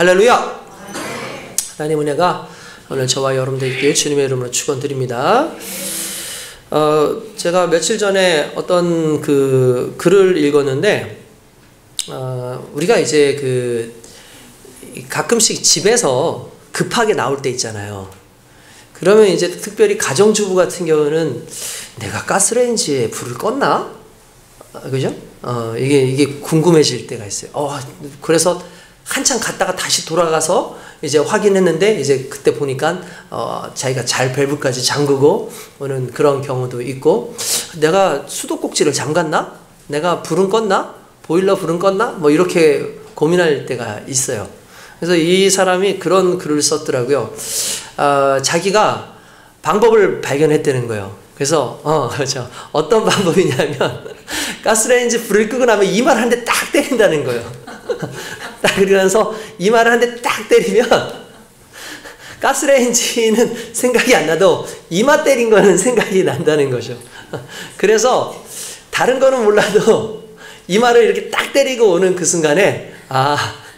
할렐루야. 하나님 은혜가 오늘 저와 여러분들께 주님의 이름으로 축원드립니다. 제가 며칠 전에 어떤 그 글을 읽었는데, 우리가 이제 가끔씩 집에서 급하게 나올 때 있잖아요. 그러면 이제 특별히 가정주부 같은 경우는 내가 가스레인지에 불을 껐나? 그죠? 이게 궁금해질 때가 있어요. 그래서 한참 갔다가 다시 돌아가서 이제 확인했는데, 이제 그때 보니까 자기가 잘 밸브까지 잠그고 오는 그런 경우도 있고, 내가 수도꼭지를 잠갔나? 내가 불은 껐나? 보일러 불은 껐나? 뭐 이렇게 고민할 때가 있어요. 그래서 이 사람이 그런 글을 썼더라고요. 자기가 방법을 발견했다는 거예요. 그래서 그렇죠. 어떤 방법이냐면 가스레인지 불을 끄고 나면 이마를 한 대 딱 때린다는 거예요. 딱 그러면서 이마를 한 대 딱 때리면 가스레인지는 생각이 안 나도 이마 때린 거는 생각이 난다는 거죠. 그래서 다른 거는 몰라도 이마를 이렇게 딱 때리고 오는 그 순간에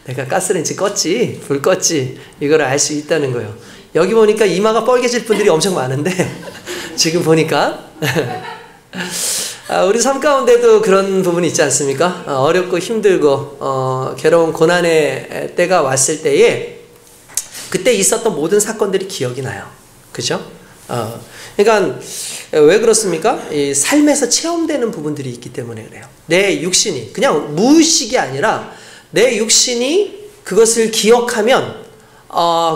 내가 가스레인지 껐지, 불 껐지, 이걸 알 수 있다는 거예요. 여기 보니까 이마가 뻘개질 분들이 엄청 많은데 지금 보니까 우리 삶 가운데도 그런 부분이 있지 않습니까? 어렵고 힘들고 괴로운 고난의 때가 왔을 때에 그때 있었던 모든 사건들이 기억이 나요. 그죠? 그러니까 왜 그렇습니까? 이 삶에서 체험되는 부분들이 있기 때문에 그래요. 내 육신이 그냥 무의식이 아니라 내 육신이 그것을 기억하면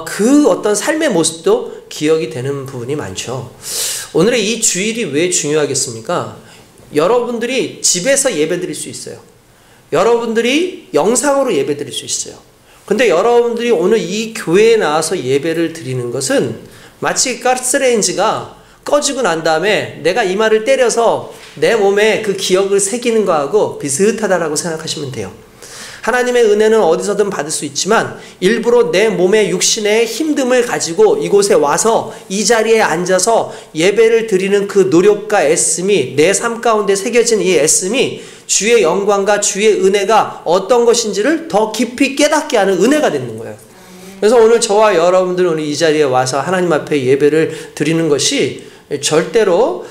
그 어떤 삶의 모습도 기억이 되는 부분이 많죠. 오늘의 이 주일이 왜 중요하겠습니까? 여러분들이 집에서 예배 드릴 수 있어요. 여러분들이 영상으로 예배 드릴 수 있어요. 근데 여러분들이 오늘 이 교회에 나와서 예배를 드리는 것은 마치 가스레인지가 꺼지고 난 다음에 내가 이마를 때려서 내 몸에 그 기억을 새기는 거하고 비슷하다라고 생각하시면 돼요. 하나님의 은혜는 어디서든 받을 수 있지만 일부러 내 몸의 육신의 힘듦을 가지고 이곳에 와서 이 자리에 앉아서 예배를 드리는 그 노력과 애씀이 내 삶 가운데 새겨진 이 애씀이 주의 영광과 주의 은혜가 어떤 것인지를 더 깊이 깨닫게 하는 은혜가 되는 거예요. 그래서 오늘 저와 여러분들은 오늘 이 자리에 와서 하나님 앞에 예배를 드리는 것이 절대로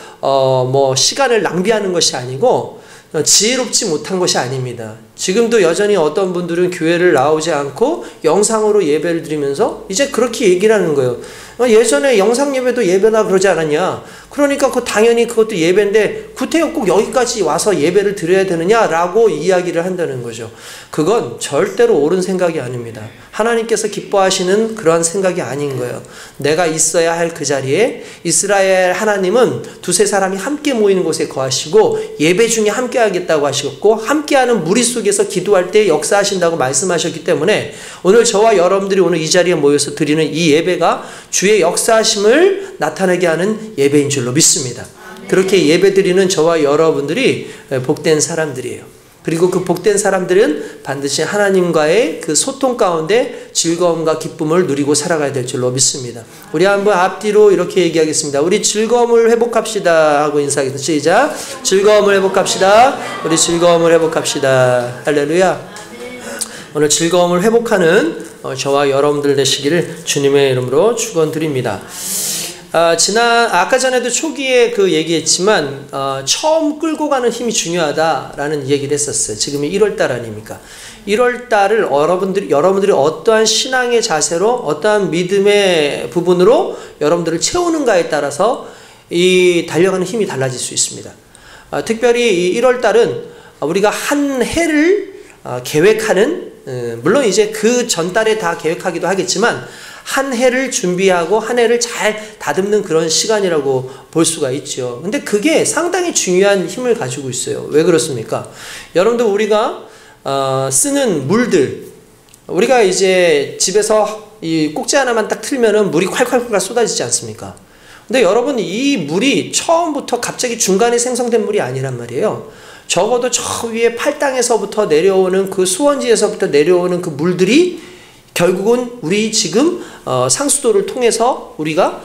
시간을 낭비하는 것이 아니고 지혜롭지 못한 것이 아닙니다. 지금도 여전히 어떤 분들은 교회를 나오지 않고 영상으로 예배를 드리면서 이제 그렇게 얘기를 하는 거예요. 예전에 영상 예배도 예배나 그러지 않았냐? 그러니까 당연히 그것도 예배인데 구태여 꼭 여기까지 와서 예배를 드려야 되느냐라고 이야기를 한다는 거죠. 그건 절대로 옳은 생각이 아닙니다. 하나님께서 기뻐하시는 그러한 생각이 아닌 거예요. 내가 있어야 할 그 자리에 이스라엘 하나님은 두세 사람이 함께 모이는 곳에 거하시고 예배 중에 함께 하겠다고 하셨고 함께하는 무리 속에서 기도할 때 역사하신다고 말씀하셨기 때문에 오늘 저와 여러분들이 오늘 이 자리에 모여서 드리는 이 예배가 주의 역사하심을 나타내게 하는 예배인 줄로 믿습니다. 그렇게 예배 드리는 저와 여러분들이 복된 사람들이에요. 그리고 그 복된 사람들은 반드시 하나님과의 그 소통 가운데 즐거움과 기쁨을 누리고 살아가야 될 줄로 믿습니다. 우리 한번 앞뒤로 이렇게 얘기하겠습니다. 우리 즐거움을 회복합시다 하고 인사하겠습니다. 시작. 즐거움을 회복합시다. 우리 즐거움을 회복합시다. 할렐루야. 오늘 즐거움을 회복하는 저와 여러분들 되시기를 주님의 이름으로 축원드립니다. 아까 전에도 초기에 얘기했지만, 처음 끌고 가는 힘이 중요하다라는 얘기를 했었어요. 지금이 1월달 아닙니까? 1월달을 여러분들이 어떠한 신앙의 자세로, 어떠한 믿음의 부분으로 여러분들을 채우는가에 따라서 이 달려가는 힘이 달라질 수 있습니다. 특별히 이 1월달은 우리가 한 해를 계획하는, 물론 이제 그 전달에 다 계획하기도 하겠지만, 한 해를 준비하고 한 해를 잘 다듬는 그런 시간이라고 볼 수가 있죠. 근데 그게 상당히 중요한 힘을 가지고 있어요. 왜 그렇습니까? 여러분들 우리가 쓰는 물들, 우리가 이제 집에서 이 꼭지 하나만 딱 틀면은 물이 콸콸콸 쏟아지지 않습니까? 근데 여러분 이 물이 처음부터 갑자기 중간에 생성된 물이 아니란 말이에요. 적어도 저 위에 팔당에서부터 내려오는 그 수원지에서부터 내려오는 그 물들이 결국은 우리 지금 상수도를 통해서 우리가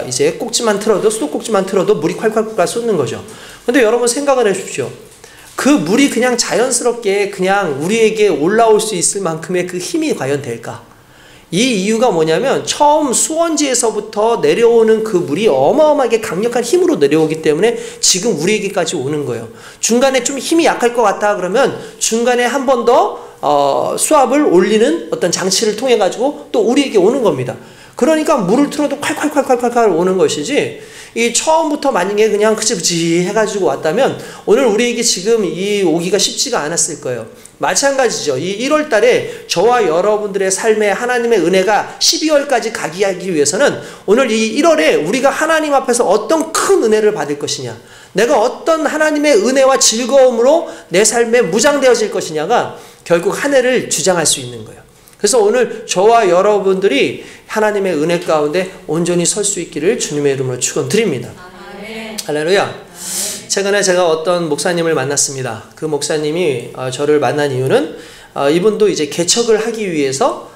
이제 꼭지만 틀어도 수도꼭지만 틀어도 물이 콸콸콸 쏟는 거죠. 근데 여러분 생각을 해주십시오. 그 물이 그냥 자연스럽게 그냥 우리에게 올라올 수 있을 만큼의 그 힘이 과연 될까? 이 이유가 뭐냐면 처음 수원지에서부터 내려오는 그 물이 어마어마하게 강력한 힘으로 내려오기 때문에 지금 우리에게까지 오는 거예요. 중간에 좀 힘이 약할 것 같다 그러면 중간에 한 번 더 수압을 올리는 어떤 장치를 통해 가지고 또 우리에게 오는 겁니다. 그러니까 물을 틀어도 콸콸콸콸콸 오는 것이지, 이 처음부터 만약에 그냥 그치그치 해가지고 왔다면 오늘 우리에게 지금 이 오기가 쉽지가 않았을 거예요. 마찬가지죠. 이 1월 달에 저와 여러분들의 삶에 하나님의 은혜가 12월까지 가기 하기 위해서는 오늘 이 1월에 우리가 하나님 앞에서 어떤 큰 은혜를 받을 것이냐, 내가 어떤 하나님의 은혜와 즐거움으로 내 삶에 무장되어질 것이냐가 결국 한 해를 주장할 수 있는 거예요. 그래서 오늘 저와 여러분들이 하나님의 은혜 가운데 온전히 설 수 있기를 주님의 이름으로 축원드립니다. 할렐루야. 최근에 제가 어떤 목사님을 만났습니다. 그 목사님이 저를 만난 이유는 이분도 이제 개척을 하기 위해서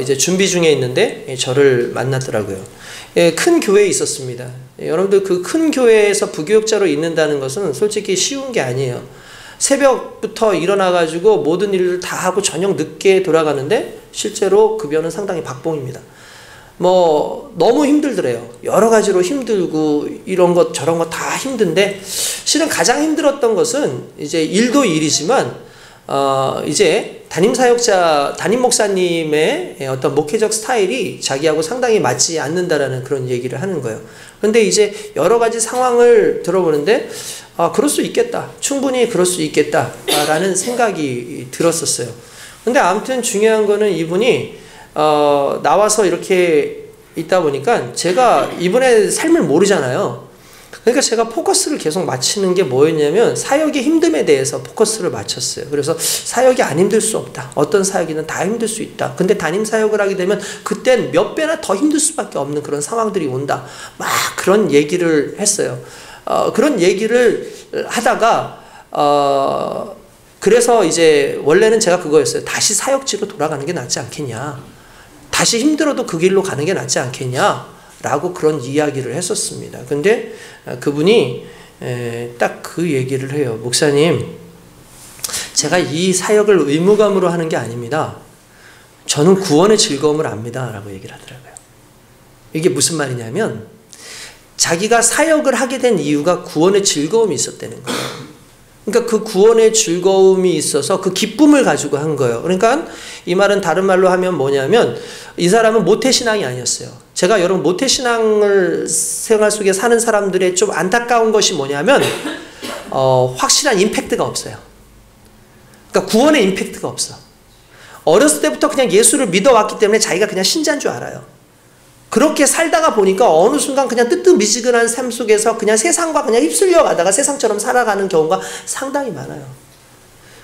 이제 준비 중에 있는데 저를 만났더라고요. 큰 교회에 있었습니다. 여러분들 그 큰 교회에서 부교육자로 있는다는 것은 솔직히 쉬운 게 아니에요. 새벽부터 일어나가지고 모든 일을 다 하고 저녁 늦게 돌아가는데 실제로 급여는 상당히 박봉입니다. 뭐 너무 힘들더래요. 여러 가지로 힘들고 이런 것 저런 것 다 힘든데 실은 가장 힘들었던 것은 이제 일도 일이지만 이제 담임 목사님의 어떤 목회적 스타일이 자기하고 상당히 맞지 않는다라는 그런 얘기를 하는 거예요. 근데 이제 여러 가지 상황을 들어보는데 그럴 수 있겠다. 충분히 그럴 수 있겠다라는 생각이 들었었어요. 근데 아무튼 중요한 거는 이분이 나와서 이렇게 있다 보니까 제가 이분의 삶을 모르잖아요. 그러니까 제가 포커스를 계속 맞추는 게 뭐였냐면 사역의 힘듦에 대해서 포커스를 맞췄어요. 그래서 사역이 안 힘들 수 없다. 어떤 사역이든 다 힘들 수 있다. 근데 담임 사역을 하게 되면 그땐 몇 배나 더 힘들 수밖에 없는 그런 상황들이 온다. 막 그런 얘기를 했어요. 그런 얘기를 하다가 그래서 이제 원래는 제가 그거였어요. 다시 사역지로 돌아가는 게 낫지 않겠냐. 다시 힘들어도 그 길로 가는 게 낫지 않겠냐. 라고 그런 이야기를 했었습니다. 근데 그분이 딱 그 얘기를 해요. 목사님, 제가 이 사역을 의무감으로 하는 게 아닙니다. 저는 구원의 즐거움을 압니다. 라고 얘기를 하더라고요. 이게 무슨 말이냐면 자기가 사역을 하게 된 이유가 구원의 즐거움이 있었다는 거예요. 그러니까 그 구원의 즐거움이 있어서 그 기쁨을 가지고 한 거예요. 그러니까 이 말은 다른 말로 하면 뭐냐면 이 사람은 모태신앙이 아니었어요. 제가 여러분 모태신앙을 생활 속에 사는 사람들의 좀 안타까운 것이 뭐냐면 확실한 임팩트가 없어요. 그러니까 구원의 임팩트가 없어. 어렸을 때부터 그냥 예수를 믿어왔기 때문에 자기가 그냥 신자인 줄 알아요. 그렇게 살다가 보니까 어느 순간 그냥 뜨뜻미지근한 삶 속에서 그냥 세상과 그냥 휩쓸려 가다가 세상처럼 살아가는 경우가 상당히 많아요.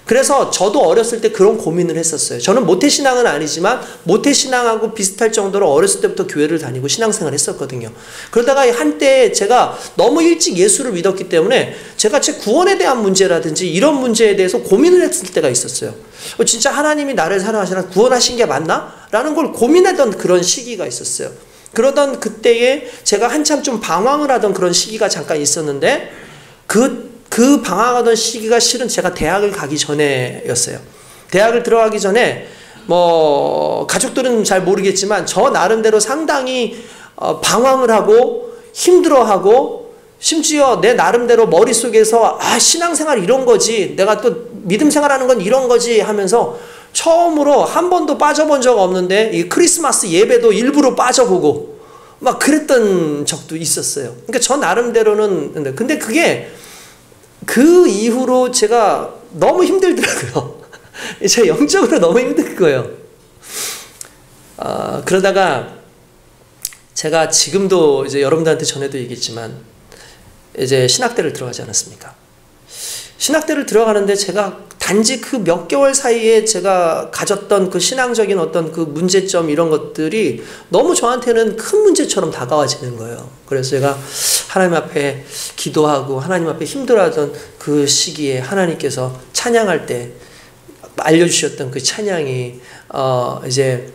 그래서 저도 어렸을 때 그런 고민을 했었어요. 저는 모태신앙은 아니지만 모태신앙하고 비슷할 정도로 어렸을 때부터 교회를 다니고 신앙생활을 했었거든요. 그러다가 한때 제가 너무 일찍 예수를 믿었기 때문에 제가 제 구원에 대한 문제라든지 이런 문제에 대해서 고민을 했을 때가 있었어요. 진짜 하나님이 나를 사랑하시나 구원하신 게 맞나? 라는 걸 고민하던 그런 시기가 있었어요. 그러던 그때에 제가 한참 좀 방황을 하던 그런 시기가 잠깐 있었는데 그 방황하던 시기가 실은 제가 대학을 가기 전에였어요. 대학을 들어가기 전에 뭐 가족들은 잘 모르겠지만 저 나름대로 상당히 방황을 하고 힘들어하고 심지어 내 나름대로 머릿속에서 신앙생활 이런 거지, 내가 또 믿음 생활하는 건 이런 거지 하면서 처음으로 한 번도 빠져본 적 없는데 이 크리스마스 예배도 일부러 빠져보고 막 그랬던 적도 있었어요. 그러니까 저 나름대로는 근데 그게 그 이후로 제가 너무 힘들더라고요. 제가 영적으로 너무 힘든 거예요. 그러다가 제가 지금도 이제 여러분들한테 전에도 얘기했지만 이제 신학대를 들어가지 않았습니까? 신학대를 들어가는데 제가 단지 그 몇 개월 사이에 제가 가졌던 그 신앙적인 어떤 그 문제점 이런 것들이 너무 저한테는 큰 문제처럼 다가와지는 거예요. 그래서 제가 하나님 앞에 기도하고 하나님 앞에 힘들어하던 그 시기에 하나님께서 찬양할 때 알려주셨던 그 찬양이 이제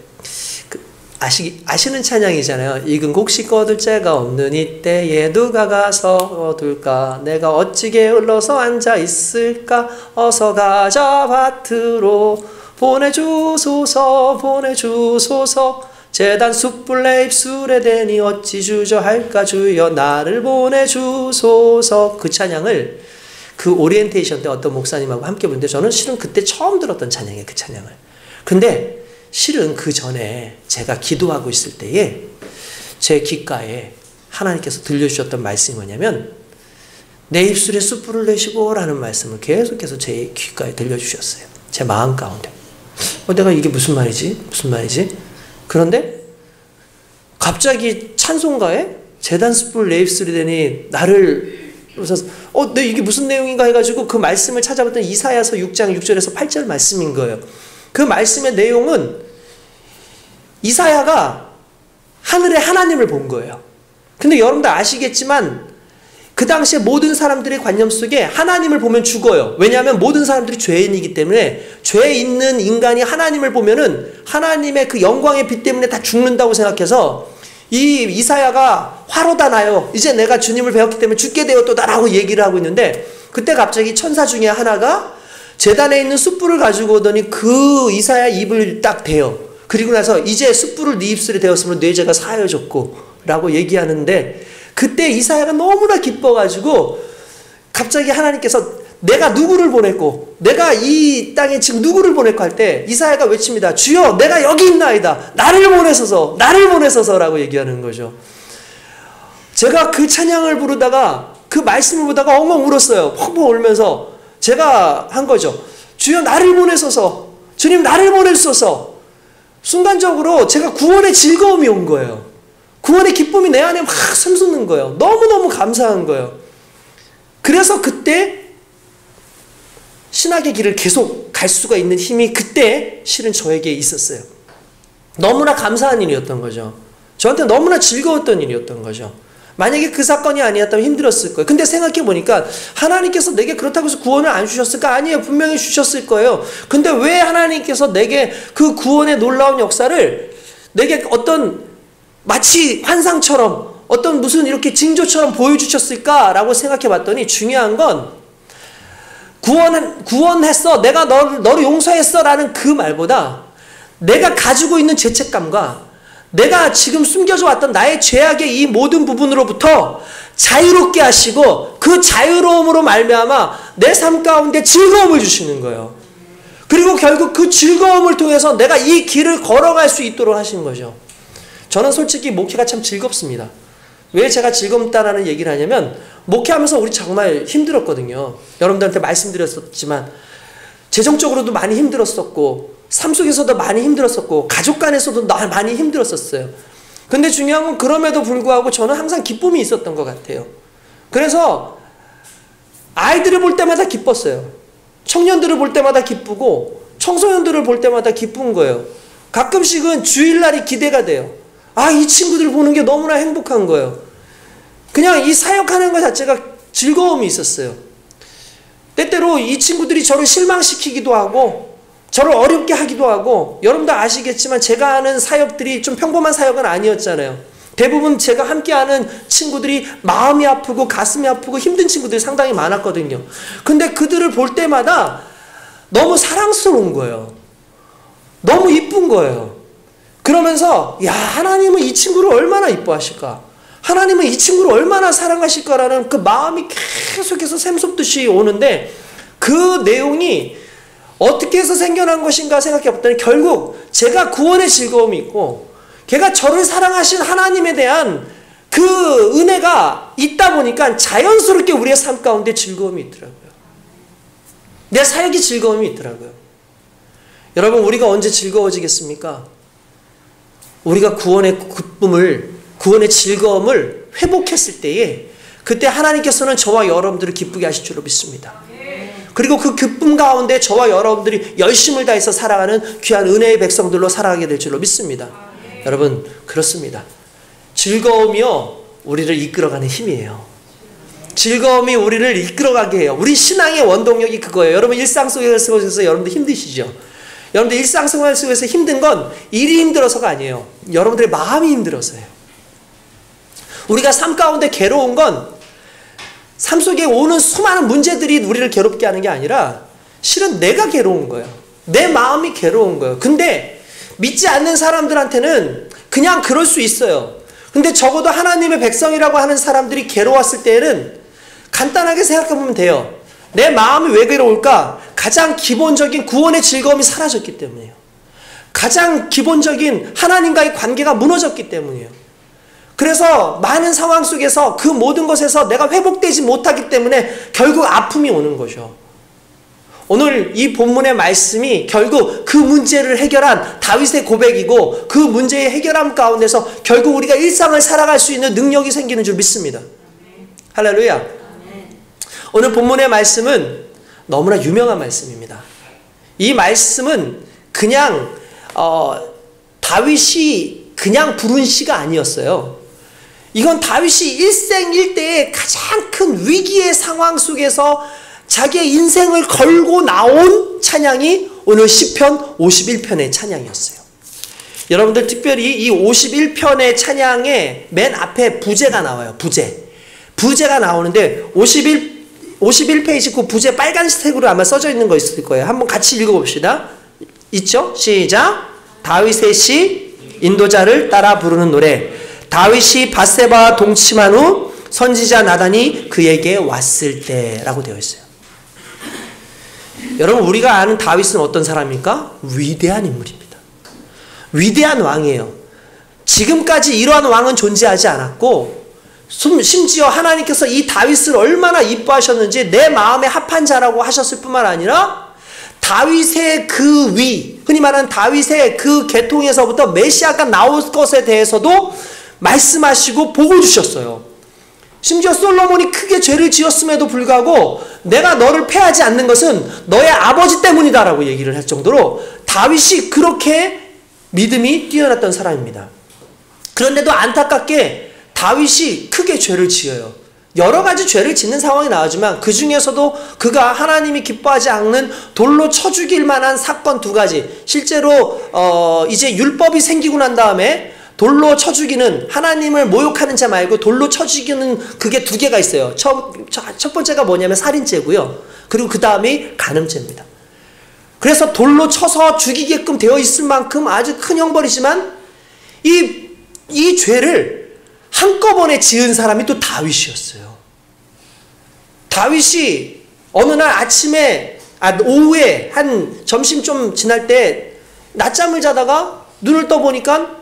아시는 찬양이잖아요. 익은 곡식 거둘 자가 없는 이때에 누가 가서 얻을까? 내가 어찌게 흘러서 앉아 있을까? 어서 가자 밭으로 보내주소서 보내주소서 제단 숯불 내 입술에 대니 어찌 주저할까 주여 나를 보내주소서. 그 찬양을 그 오리엔테이션 때 어떤 목사님하고 함께 부르는데 저는 실은 그때 처음 들었던 찬양이에요. 그 찬양을. 근데 실은 그 전에 제가 기도하고 있을 때에 제 귓가에 하나님께서 들려주셨던 말씀이 뭐냐면 내 입술에 숯불을 내시고 라는 말씀을 계속해서 제 귓가에 들려주셨어요. 제 마음 가운데. 내가 이게 무슨 말이지? 무슨 말이지? 그런데 갑자기 찬송가에 제단 숯불 내 입술이 되니 나를 그래서 내 이게 무슨 내용인가 해가지고 그 말씀을 찾아봤더니 이사야서 6장 6절에서 8절 말씀인 거예요. 그 말씀의 내용은 이사야가 하늘에 하나님을 본 거예요. 근데 여러분들 아시겠지만 그 당시에 모든 사람들의 관념 속에 하나님을 보면 죽어요. 왜냐하면 모든 사람들이 죄인이기 때문에 죄 있는 인간이 하나님을 보면은 하나님의 그 영광의 빛 때문에 다 죽는다고 생각해서 이 이사야가 화로다 나요. 이제 내가 주님을 배웠기 때문에 죽게 되었도다라고 얘기를 하고 있는데 그때 갑자기 천사 중에 하나가 제단에 있는 숯불을 가지고 오더니 그 이사야 입을 딱 대요. 그리고 나서 이제 숯불을 네 입술에 대었으면 네 죄가 사여졌고 라고 얘기하는데 그때 이사야가 너무나 기뻐가지고 갑자기 하나님께서 내가 누구를 보냈고 내가 이 땅에 지금 누구를 보냈고 할 때 이사야가 외칩니다. 주여 내가 여기 있나이다. 나를 보내소서 라고 얘기하는 거죠. 제가 그 찬양을 부르다가 그 말씀을 보다가 엉엉 울었어요. 펑펑 울면서 제가 한 거죠. 주여 나를 보내소서. 주님 나를 보내소서. 순간적으로 제가 구원의 즐거움이 온 거예요. 구원의 기쁨이 내 안에 막 샘솟는 거예요. 너무너무 감사한 거예요. 그래서 그때 신학의 길을 계속 갈 수가 있는 힘이 그때 실은 저에게 있었어요. 너무나 감사한 일이었던 거죠. 저한테 너무나 즐거웠던 일이었던 거죠. 만약에 그 사건이 아니었다면 힘들었을 거예요. 근데 생각해 보니까 하나님께서 내게 그렇다고 해서 구원을 안 주셨을까? 아니에요. 분명히 주셨을 거예요. 근데 왜 하나님께서 내게 그 구원의 놀라운 역사를 내게 어떤 마치 환상처럼 어떤 무슨 이렇게 징조처럼 보여주셨을까라고 생각해 봤더니 중요한 건 구원했어. 내가 너를 용서했어 라는 그 말보다 내가 가지고 있는 죄책감과 내가 지금 숨겨져 왔던 나의 죄악의 이 모든 부분으로부터 자유롭게 하시고 그 자유로움으로 말미암아 내 삶 가운데 즐거움을 주시는 거예요. 그리고 결국 그 즐거움을 통해서 내가 이 길을 걸어갈 수 있도록 하신 거죠. 저는 솔직히 목회가 참 즐겁습니다. 왜 제가 즐겁다라는 얘기를 하냐면 목회하면서 우리 정말 힘들었거든요. 여러분들한테 말씀드렸었지만 재정적으로도 많이 힘들었었고 삶 속에서도 많이 힘들었었고 가족 간에서도 많이 힘들었었어요. 근데 중요한 건 그럼에도 불구하고 저는 항상 기쁨이 있었던 것 같아요. 그래서 아이들을 볼 때마다 기뻤어요. 청년들을 볼 때마다 기쁘고 청소년들을 볼 때마다 기쁜 거예요. 가끔씩은 주일날이 기대가 돼요. 이 친구들 보는 게 너무나 행복한 거예요. 그냥 이 사역하는 것 자체가 즐거움이 있었어요. 때때로 이 친구들이 저를 실망시키기도 하고 저를 어렵게 하기도 하고 여러분도 아시겠지만 제가 하는 사역들이 좀 평범한 사역은 아니었잖아요. 대부분 제가 함께하는 친구들이 마음이 아프고 가슴이 아프고 힘든 친구들이 상당히 많았거든요. 근데 그들을 볼 때마다 너무 사랑스러운 거예요. 너무 이쁜 거예요. 그러면서 하나님은 이 친구를 얼마나 이뻐하실까? 하나님은 이 친구를 얼마나 사랑하실까라는 그 마음이 계속해서 샘솟듯이 오는데 그 내용이 어떻게 해서 생겨난 것인가 생각해 봤더니 결국 제가 구원의 즐거움이 있고 걔가 저를 사랑하신 하나님에 대한 그 은혜가 있다 보니까 자연스럽게 우리의 삶 가운데 즐거움이 있더라고요. 내 사역이 즐거움이 있더라고요. 여러분 우리가 언제 즐거워지겠습니까? 우리가 구원의 기쁨을 구원의 즐거움을 회복했을 때에 그때 하나님께서는 저와 여러분들을 기쁘게 하실 줄로 믿습니다. 그리고 그 기쁨 가운데 저와 여러분들이 열심을 다해서 살아가는 귀한 은혜의 백성들로 살아가게 될 줄로 믿습니다. 여러분 그렇습니다. 즐거움이요 우리를 이끌어가는 힘이에요. 즐거움이 우리를 이끌어가게 해요. 우리 신앙의 원동력이 그거예요. 여러분 일상 속에서 여러분들 힘드시죠? 여러분들 일상생활 속에서 힘든 건 일이 힘들어서가 아니에요. 여러분들의 마음이 힘들어서요. 우리가 삶 가운데 괴로운 건 삶 속에 오는 수많은 문제들이 우리를 괴롭게 하는 게 아니라 실은 내가 괴로운 거예요. 내 마음이 괴로운 거예요. 근데 믿지 않는 사람들한테는 그냥 그럴 수 있어요. 근데 적어도 하나님의 백성이라고 하는 사람들이 괴로웠을 때에는 간단하게 생각해 보면 돼요. 내 마음이 왜 괴로울까? 가장 기본적인 구원의 즐거움이 사라졌기 때문이에요. 가장 기본적인 하나님과의 관계가 무너졌기 때문이에요. 그래서 많은 상황 속에서 그 모든 것에서 내가 회복되지 못하기 때문에 결국 아픔이 오는 거죠. 오늘 이 본문의 말씀이 결국 그 문제를 해결한 다윗의 고백이고 그 문제의 해결함 가운데서 결국 우리가 일상을 살아갈 수 있는 능력이 생기는 줄 믿습니다. 할렐루야. 오늘 본문의 말씀은 너무나 유명한 말씀입니다. 이 말씀은 그냥 다윗이 그냥 부른 시가 아니었어요. 이건 다윗이 일생일대의 가장 큰 위기의 상황 속에서 자기의 인생을 걸고 나온 찬양이 오늘 시편 51편의 찬양이었어요. 여러분들 특별히 이 51편의 찬양의 맨 앞에 부제가 나와요. 부제가 나오는데 51페이지 그 부제 빨간색으로 아마 써져 있는 거 있을 거예요. 한번 같이 읽어봅시다. 있죠? 시작. 다윗의 시 인도자를 따라 부르는 노래. 다윗이 밧세바와 동침한 후 선지자 나단이 그에게 왔을 때라고 되어 있어요. 여러분 우리가 아는 다윗은 어떤 사람입니까? 위대한 인물입니다. 위대한 왕이에요. 지금까지 이러한 왕은 존재하지 않았고 심지어 하나님께서 이 다윗을 얼마나 이뻐하셨는지 내 마음에 합한 자라고 하셨을 뿐만 아니라 다윗의 그 위, 흔히 말하는 다윗의 그 계통에서부터 메시아가 나올 것에 대해서도 말씀하시고 복을 주셨어요. 심지어 솔로몬이 크게 죄를 지었음에도 불구하고 내가 너를 패하지 않는 것은 너의 아버지 때문이다라고 얘기를 할 정도로 다윗이 그렇게 믿음이 뛰어났던 사람입니다. 그런데도 안타깝게 다윗이 크게 죄를 지어요. 여러 가지 죄를 짓는 상황이 나오지만 그 중에서도 그가 하나님이 기뻐하지 않는 돌로 쳐 죽일 만한 사건 2가지, 실제로 이제 율법이 생기고 난 다음에 돌로 쳐 죽이는, 하나님을 모욕하는 자 말고 돌로 쳐 죽이는 그게 2개가 있어요. 첫 번째가 뭐냐면 살인죄고요. 그리고 그 다음이 간음죄입니다. 그래서 돌로 쳐서 죽이게끔 되어 있을 만큼 아주 큰 형벌이지만 이 죄를 한꺼번에 지은 사람이 또 다윗이었어요. 다윗이 어느 날 오후에 한 점심 좀 지날 때 낮잠을 자다가 눈을 떠보니까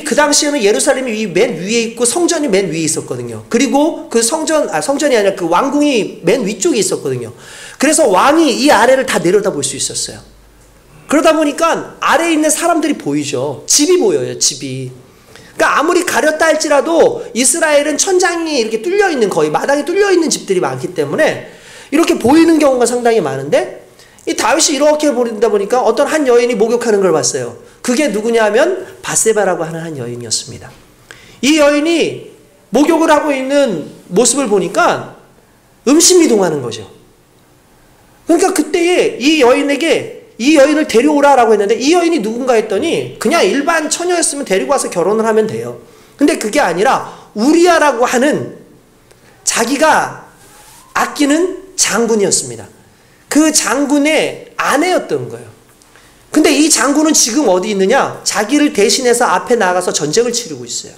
그 당시에는 예루살렘이 맨 위에 있고 성전이 맨 위에 있었거든요. 그리고 그 성전이 아니라 그 왕궁이 맨 위쪽에 있었거든요. 그래서 왕이 이 아래를 다 내려다 볼 수 있었어요. 그러다 보니까 아래에 있는 사람들이 보이죠. 집이 보여요, 집이. 그러니까 아무리 가렸다 할지라도 이스라엘은 천장이 이렇게 뚫려 있는, 거의 마당이 뚫려 있는 집들이 많기 때문에 이렇게 보이는 경우가 상당히 많은데 이 다윗이 이렇게 보다 보니까 어떤 한 여인이 목욕하는 걸 봤어요. 그게 누구냐 하면 밧세바라고 하는 한 여인이었습니다. 이 여인이 목욕을 하고 있는 모습을 보니까 음심이 동하는 거죠. 그러니까 그때에 이 여인에게 이 여인을 데려오라라고 했는데 이 여인이 누군가 했더니 그냥 일반 처녀였으면 데리고 와서 결혼을 하면 돼요. 근데 그게 아니라 우리아라고 하는 자기가 아끼는 장군이었습니다. 그 장군의 아내였던 거예요. 근데 이 장군은 지금 어디 있느냐? 자기를 대신해서 앞에 나가서 전쟁을 치르고 있어요.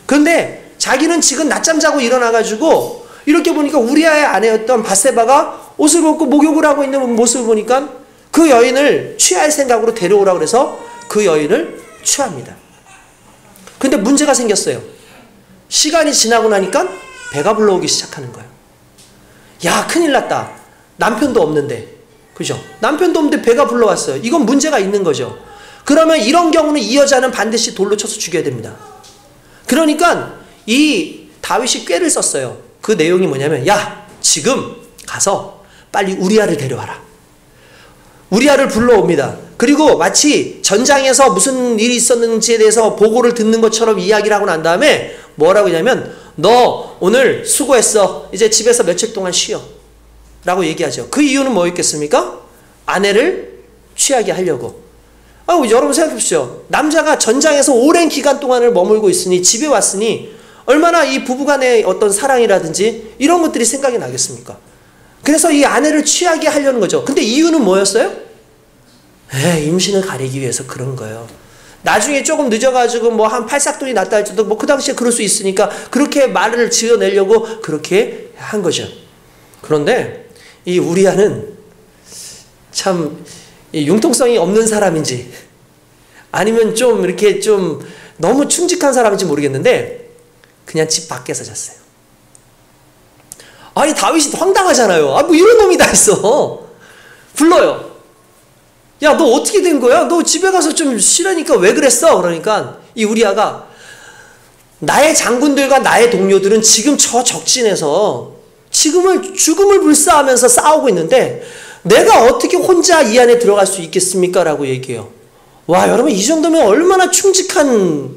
그런데 자기는 지금 낮잠 자고 일어나가지고 이렇게 보니까 우리아의 아내였던 밧세바가 옷을 벗고 목욕을 하고 있는 모습을 보니까 그 여인을 취할 생각으로 데려오라고 해서 그 여인을 취합니다. 근데 문제가 생겼어요. 시간이 지나고 나니까 배가 불러오기 시작하는 거예요. 야, 큰일 났다. 남편도 없는데. 그죠? 남편도 없는데 배가 불러왔어요. 이건 문제가 있는 거죠. 그러면 이런 경우는 이 여자는 반드시 돌로 쳐서 죽여야 됩니다. 그러니까 이 다윗이 꾀를 썼어요. 그 내용이 뭐냐면, 야, 지금 가서 빨리 우리아를 데려와라. 우리아를 불러옵니다. 그리고 마치 전장에서 무슨 일이 있었는지에 대해서 보고를 듣는 것처럼 이야기를 하고 난 다음에 뭐라고 하냐면, 너 오늘 수고했어. 이제 집에서 며칠 동안 쉬어. 라고 얘기하죠. 그 이유는 뭐였겠습니까? 아내를 취하게 하려고. 여러분 생각해 보십시오. 남자가 전장에서 오랜 기간 동안을 머물고 있으니, 집에 왔으니 얼마나 이 부부간의 어떤 사랑이라든지 이런 것들이 생각이 나겠습니까? 그래서 이 아내를 취하게 하려는 거죠. 근데 이유는 뭐였어요? 임신을 가리기 위해서 그런 거예요. 나중에 조금 늦어가지고 뭐 한 팔싹돈이 났다 할지도 뭐 그 당시에 그럴 수 있으니까 그렇게 말을 지어내려고 그렇게 한 거죠. 그런데 이 우리아는 참 융통성이 없는 사람인지 아니면 좀 이렇게 좀 너무 충직한 사람인지 모르겠는데 그냥 집 밖에서 잤어요. 아니 다윗이 황당하잖아요. 뭐 이런 놈이 다 있어. 불러요. 야, 너 어떻게 된 거야? 너 집에 가서 좀 쉬라니까 왜 그랬어? 그러니까 이 우리아가 나의 장군들과 나의 동료들은 지금 저 적진에서 죽음을 불사하면서 싸우고 있는데 내가 어떻게 혼자 이 안에 들어갈 수 있겠습니까? 라고 얘기해요. 와, 여러분 이 정도면 얼마나 충직한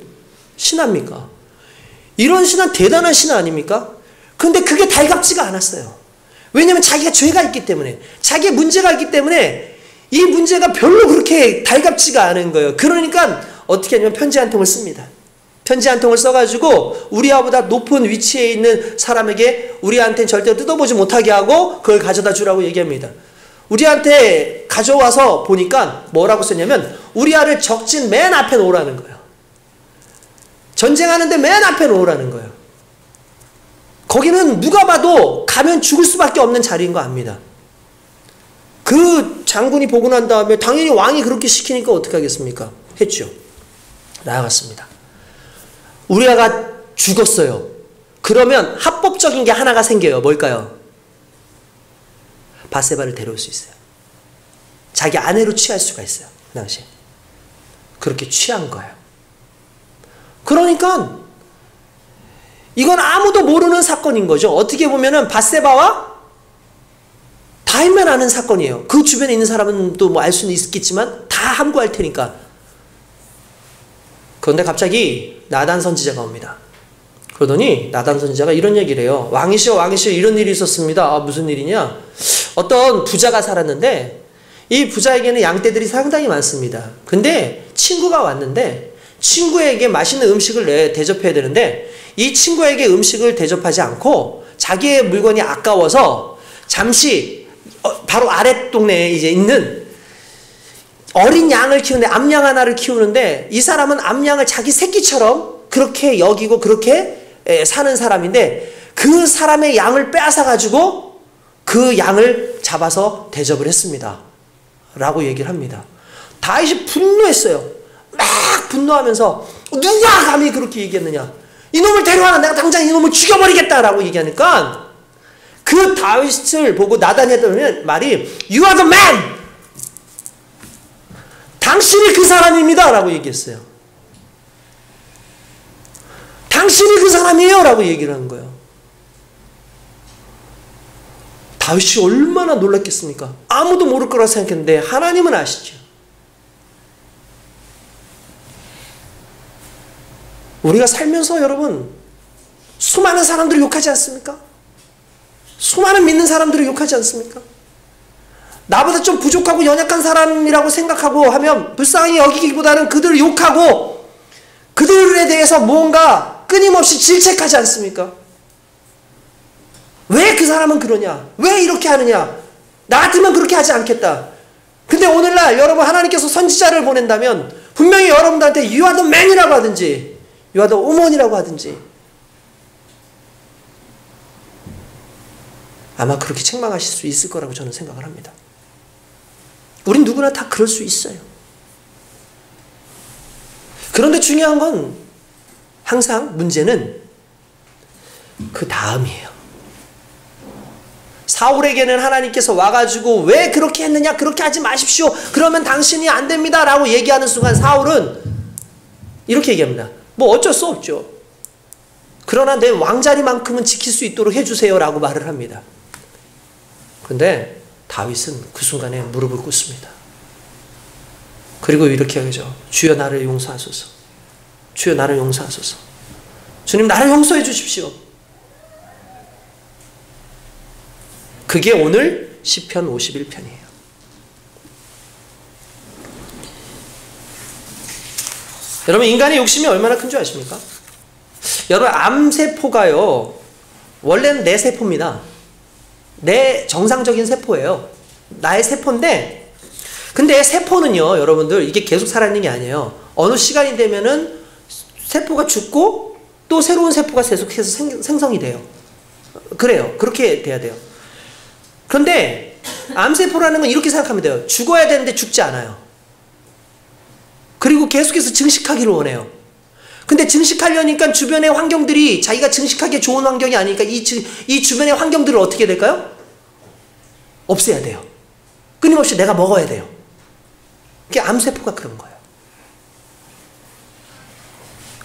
신하입니까? 이런 신하 대단한 신하 아닙니까? 근데 그게 달갑지가 않았어요. 왜냐하면 자기가 죄가 있기 때문에, 자기의 문제가 있기 때문에 이 문제가 별로 그렇게 달갑지가 않은 거예요. 그러니까 어떻게 하냐면 편지 한 통을 씁니다. 편지 한 통을 써가지고 우리아보다 높은 위치에 있는 사람에게 우리한테는 절대 뜯어보지 못하게 하고 그걸 가져다 주라고 얘기합니다. 우리한테 가져와서 보니까 뭐라고 썼냐면 우리아를 적진 맨 앞에 놓으라는 거예요. 전쟁하는데 맨 앞에 놓으라는 거예요. 거기는 누가 봐도 가면 죽을 수밖에 없는 자리인 거 압니다. 그 장군이 보고 난 다음에 당연히 왕이 그렇게 시키니까 어떻게 하겠습니까? 했죠. 나아갔습니다. 우리아가 죽었어요. 그러면 합법적인 게 하나가 생겨요. 뭘까요? 밧세바를 데려올 수 있어요. 자기 아내로 취할 수가 있어요. 그 당시에. 그렇게 취한 거예요. 그러니까 이건 아무도 모르는 사건인 거죠. 어떻게 보면은 밧세바와 다윗만 아는 사건이에요. 그 주변에 있는 사람은 또 뭐 알 수는 있겠지만 다 함구할 테니까. 그런데 갑자기 나단 선지자가 옵니다. 그러더니 나단 선지자가 이런 얘기를 해요. 왕이시여 왕이시여 이런 일이 있었습니다. 아, 무슨 일이냐? 어떤 부자가 살았는데 이 부자에게는 양떼들이 상당히 많습니다. 근데 친구가 왔는데 친구에게 맛있는 음식을 대접해야 되는데 이 친구에게 음식을 대접하지 않고 자기의 물건이 아까워서 잠시 바로 아랫 동네에 이제 있는 어린 양을 키우는데 암양 하나를 키우는데 이 사람은 암양을 자기 새끼처럼 그렇게 여기고 그렇게 사는 사람인데 그 사람의 양을 빼앗아 가지고 그 양을 잡아서 대접을 했습니다. 라고 얘기를 합니다. 다윗이 분노했어요. 막 분노하면서 누가 감히 그렇게 얘기했느냐? 이놈을 데려와라. 내가 당장 이놈을 죽여버리겠다라고 얘기하니까 그 다윗을 보고 나단이 했던 말이 You are the man! 당신이 그 사람입니다. 라고 얘기했어요. 당신이 그 사람이에요. 라고 얘기를 하는 거예요. 다윗이 얼마나 놀랐겠습니까? 아무도 모를 거라고 생각했는데 하나님은 아시죠. 우리가 살면서 여러분 수많은 사람들을 욕하지 않습니까? 수많은 믿는 사람들을 욕하지 않습니까? 나보다 좀 부족하고 연약한 사람이라고 생각하고 하면 불쌍히 여기기보다는 그들을 욕하고 그들에 대해서 뭔가 끊임없이 질책하지 않습니까? 왜 그 사람은 그러냐? 왜 이렇게 하느냐? 나 같으면 그렇게 하지 않겠다. 근데 오늘날 여러분 하나님께서 선지자를 보낸다면 분명히 여러분들한테 You are the man이라고 하든지 You are the woman이라고 하든지 아마 그렇게 책망하실 수 있을 거라고 저는 생각을 합니다. 우린 누구나 다 그럴 수 있어요. 그런데 중요한 건 항상 문제는 그 다음이에요. 사울에게는 하나님께서 와가지고 왜 그렇게 했느냐? 그렇게 하지 마십시오. 그러면 당신이 안 됩니다. 라고 얘기하는 순간 사울은 이렇게 얘기합니다. 뭐 어쩔 수 없죠. 그러나 내 왕자리만큼은 지킬 수 있도록 해주세요. 라고 말을 합니다. 근데 다윗은 그 순간에 무릎을 꿇습니다. 그리고 이렇게 하죠. 주여 나를 용서하소서. 주여 나를 용서하소서. 주님 나를 용서해 주십시오. 그게 오늘 시편 51편이에요. 여러분 인간의 욕심이 얼마나 큰 줄 아십니까? 여러분 암세포가요 원래는 내 세포입니다. 내 정상적인 세포예요. 나의 세포인데 근데 세포는요, 여러분들, 이게 계속 살아있는 게 아니에요. 어느 시간이 되면은 세포가 죽고 또 새로운 세포가 계속해서 생성이 돼요. 그래요. 그렇게 돼야 돼요. 그런데 암세포라는 건 이렇게 생각하면 돼요. 죽어야 되는데 죽지 않아요. 그리고 계속해서 증식하기를 원해요. 근데 증식하려니까 주변의 환경들이 자기가 증식하기에 좋은 환경이 아니니까 이 주변의 환경들을 어떻게 될까요? 없애야 돼요. 끊임없이 내가 먹어야 돼요. 그게 암세포가 그런 거예요.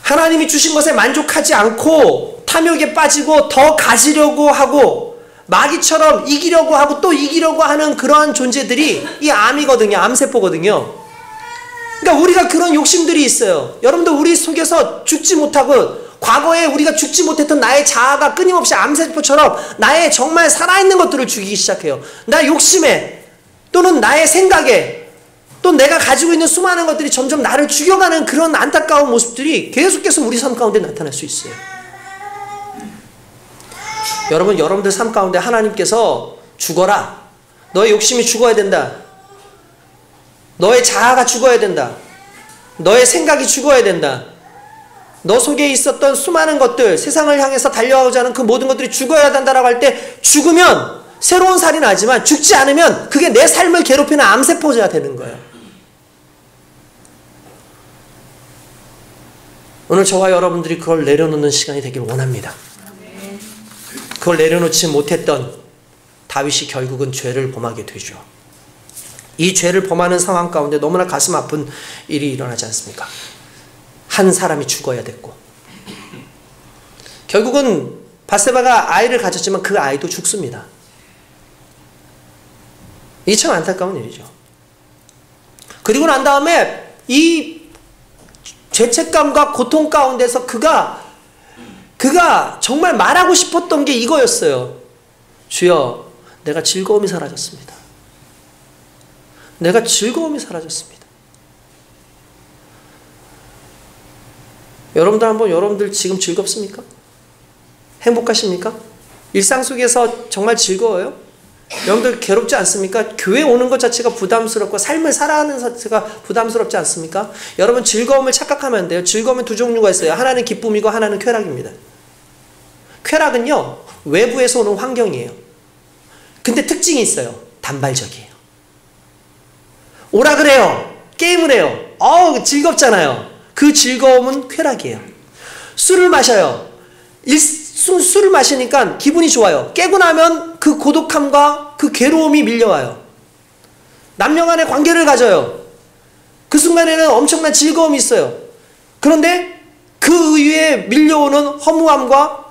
하나님이 주신 것에 만족하지 않고 탐욕에 빠지고 더 가지려고 하고 마귀처럼 이기려고 하고 또 이기려고 하는 그러한 존재들이 이 암이거든요. 암세포거든요. 그러니까 우리가 그런 욕심들이 있어요. 여러분들, 우리 속에서 죽지 못하고 과거에 우리가 죽지 못했던 나의 자아가 끊임없이 암세포처럼 나의 정말 살아있는 것들을 죽이기 시작해요. 나 욕심에 또는 나의 생각에 또 내가 가지고 있는 수많은 것들이 점점 나를 죽여가는 그런 안타까운 모습들이 계속해서 우리 삶 가운데 나타날 수 있어요. 여러분들 삶 가운데 하나님께서 죽어라. 너의 욕심이 죽어야 된다. 너의 자아가 죽어야 된다. 너의 생각이 죽어야 된다. 너 속에 있었던 수많은 것들, 세상을 향해서 달려가고자 하는 그 모든 것들이 죽어야 된다라고 할 때, 죽으면 새로운 살이 나지만 죽지 않으면 그게 내 삶을 괴롭히는 암세포가 되는 거예요. 오늘 저와 여러분들이 그걸 내려놓는 시간이 되길 원합니다. 그걸 내려놓지 못했던 다윗이 결국은 죄를 범하게 되죠. 이 죄를 범하는 상황 가운데 너무나 가슴 아픈 일이 일어나지 않습니까? 한 사람이 죽어야 됐고, 결국은 밧세바가 아이를 가졌지만 그 아이도 죽습니다. 이 참 안타까운 일이죠. 그리고 난 다음에 이 죄책감과 고통 가운데서 그가 정말 말하고 싶었던 게 이거였어요. 주여, 내가 즐거움이 사라졌습니다. 내가 즐거움이 사라졌습니다. 여러분들 지금 즐겁습니까? 행복하십니까? 일상 속에서 정말 즐거워요? 여러분들 괴롭지 않습니까? 교회 오는 것 자체가 부담스럽고 삶을 살아가는 자체가 부담스럽지 않습니까? 여러분, 즐거움을 착각하면 안 돼요. 즐거움은 두 종류가 있어요. 하나는 기쁨이고 하나는 쾌락입니다. 쾌락은요, 외부에서 오는 환경이에요. 근데 특징이 있어요. 단발적이에요. 오라 그래요. 게임을 해요. 즐겁잖아요. 그 즐거움은 쾌락이에요. 술을 마셔요. 술을 마시니까 기분이 좋아요. 깨고 나면 그 고독함과 그 괴로움이 밀려와요. 남녀 간의 관계를 가져요. 그 순간에는 엄청난 즐거움이 있어요. 그런데 그 위에 밀려오는 허무함과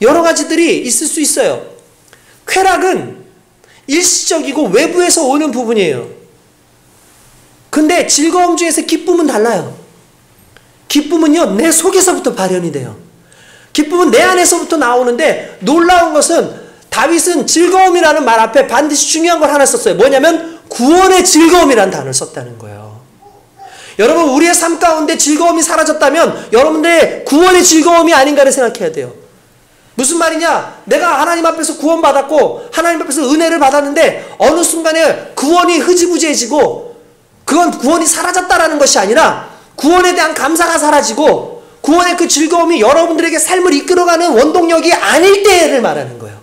여러 가지들이 있을 수 있어요. 쾌락은 일시적이고 외부에서 오는 부분이에요. 근데 즐거움 중에서 기쁨은 달라요. 기쁨은요, 내 속에서부터 발현이 돼요. 기쁨은 내 안에서부터 나오는데, 놀라운 것은 다윗은 즐거움이라는 말 앞에 반드시 중요한 걸 하나 썼어요. 뭐냐면 구원의 즐거움이라는 단어를 썼다는 거예요. 여러분, 우리의 삶 가운데 즐거움이 사라졌다면 여러분들의 구원의 즐거움이 아닌가를 생각해야 돼요. 무슨 말이냐? 내가 하나님 앞에서 구원받았고 하나님 앞에서 은혜를 받았는데 어느 순간에 구원이 흐지부지해지고, 그건 구원이 사라졌다라는 것이 아니라 구원에 대한 감사가 사라지고 구원의 그 즐거움이 여러분들에게 삶을 이끌어가는 원동력이 아닐 때를 말하는 거예요.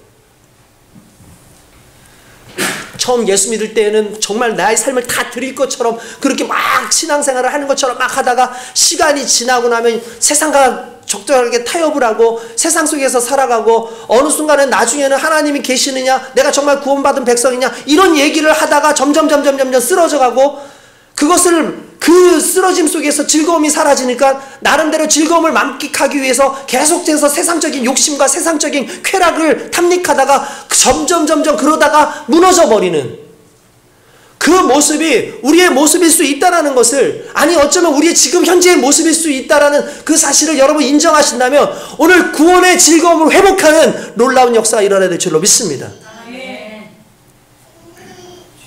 처음 예수 믿을 때에는 정말 나의 삶을 다 드릴 것처럼 그렇게 막 신앙생활을 하는 것처럼 막 하다가 시간이 지나고 나면 세상과 적절하게 타협을 하고 세상 속에서 살아가고, 어느 순간에 나중에는 하나님이 계시느냐, 내가 정말 구원받은 백성이냐, 이런 얘기를 하다가 점점 쓰러져가고, 그 쓰러짐 속에서 즐거움이 사라지니까 나름대로 즐거움을 만끽하기 위해서 계속해서 세상적인 욕심과 세상적인 쾌락을 탐닉하다가 점점 그러다가 무너져 버리는 그 모습이 우리의 모습일 수 있다는 것을, 아니 어쩌면 우리의 지금 현재의 모습일 수 있다는 그 사실을 여러분 인정하신다면 오늘 구원의 즐거움을 회복하는 놀라운 역사가 일어나야 될 줄로 믿습니다.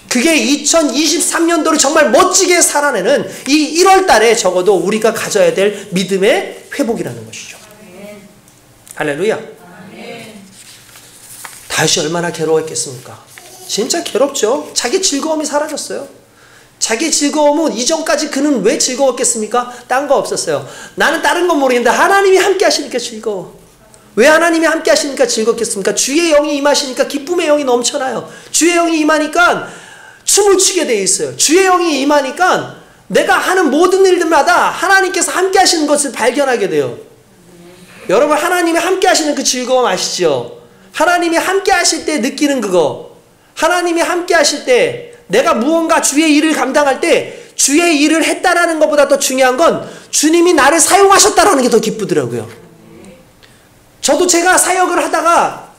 그게 2023년도를 정말 멋지게 살아내는 이 1월 달에 적어도 우리가 가져야 될 믿음의 회복이라는 것이죠. 할렐루야. 다윗이 얼마나 괴로웠겠습니까? 진짜 괴롭죠. 자기 즐거움이 사라졌어요. 자기 즐거움은 이전까지 그는 왜 즐거웠겠습니까? 딴 거 없었어요. 나는 다른 건 모르겠는데 하나님이 함께 하시니까 즐거워. 왜 하나님이 함께 하시니까 즐겁겠습니까? 주의 영이 임하시니까 기쁨의 영이 넘쳐나요. 주의 영이 임하니까 춤을 추게 돼 있어요. 주의 영이 임하니까 내가 하는 모든 일들마다 하나님께서 함께 하시는 것을 발견하게 돼요. 여러분, 하나님이 함께 하시는 그 즐거움 아시죠? 하나님이 함께 하실 때 느끼는 그거. 하나님이 함께 하실 때 내가 무언가 주의 일을 감당할 때 주의 일을 했다라는 것보다 더 중요한 건 주님이 나를 사용하셨다라는 게 더 기쁘더라고요. 저도 제가 사역을 하다가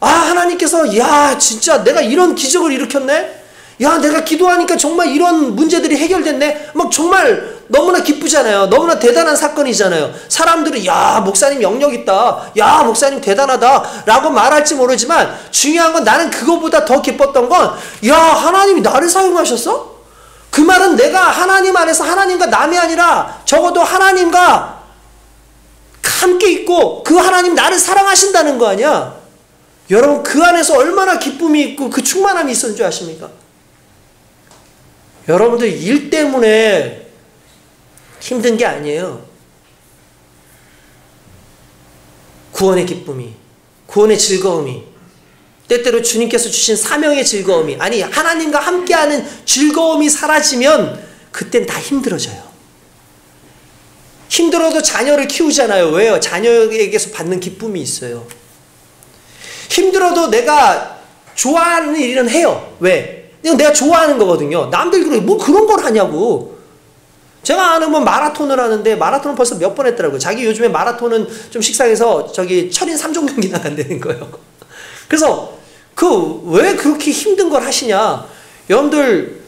하나님께서 야 진짜 내가 이런 기적을 일으켰네? 야 내가 기도하니까 정말 이런 문제들이 해결됐네? 막 정말 너무나 기쁘잖아요. 너무나 대단한 사건이잖아요. 사람들은 야 목사님 영역 있다. 야 목사님 대단하다 라고 말할지 모르지만 중요한 건 나는 그거보다 더 기뻤던 건 야 하나님이 나를 사용하셨어? 그 말은 내가 하나님 안에서 하나님과 남이 아니라 적어도 하나님과 함께 있고 그 하나님 나를 사랑하신다는 거 아니야? 여러분 그 안에서 얼마나 기쁨이 있고 그 충만함이 있었는 줄 아십니까? 여러분들 일 때문에 힘든 게 아니에요. 구원의 기쁨이, 구원의 즐거움이, 때때로 주님께서 주신 사명의 즐거움이, 아니 하나님과 함께하는 즐거움이 사라지면 그땐 다 힘들어져요. 힘들어도 자녀를 키우잖아요. 왜요? 자녀에게서 받는 기쁨이 있어요. 힘들어도 내가 좋아하는 일은 해요. 왜? 그냥 내가 좋아하는 거거든요. 남들 그래 뭐 그런 걸 하냐고. 제가 아는 뭐 마라톤을 하는데 마라톤은 벌써 몇 번 했더라고요. 자기 요즘에 마라톤은 좀 식상해서 저기 철인 3종 경기 나간다는 거예요. 그래서 왜 그렇게 힘든 걸 하시냐? 여러분들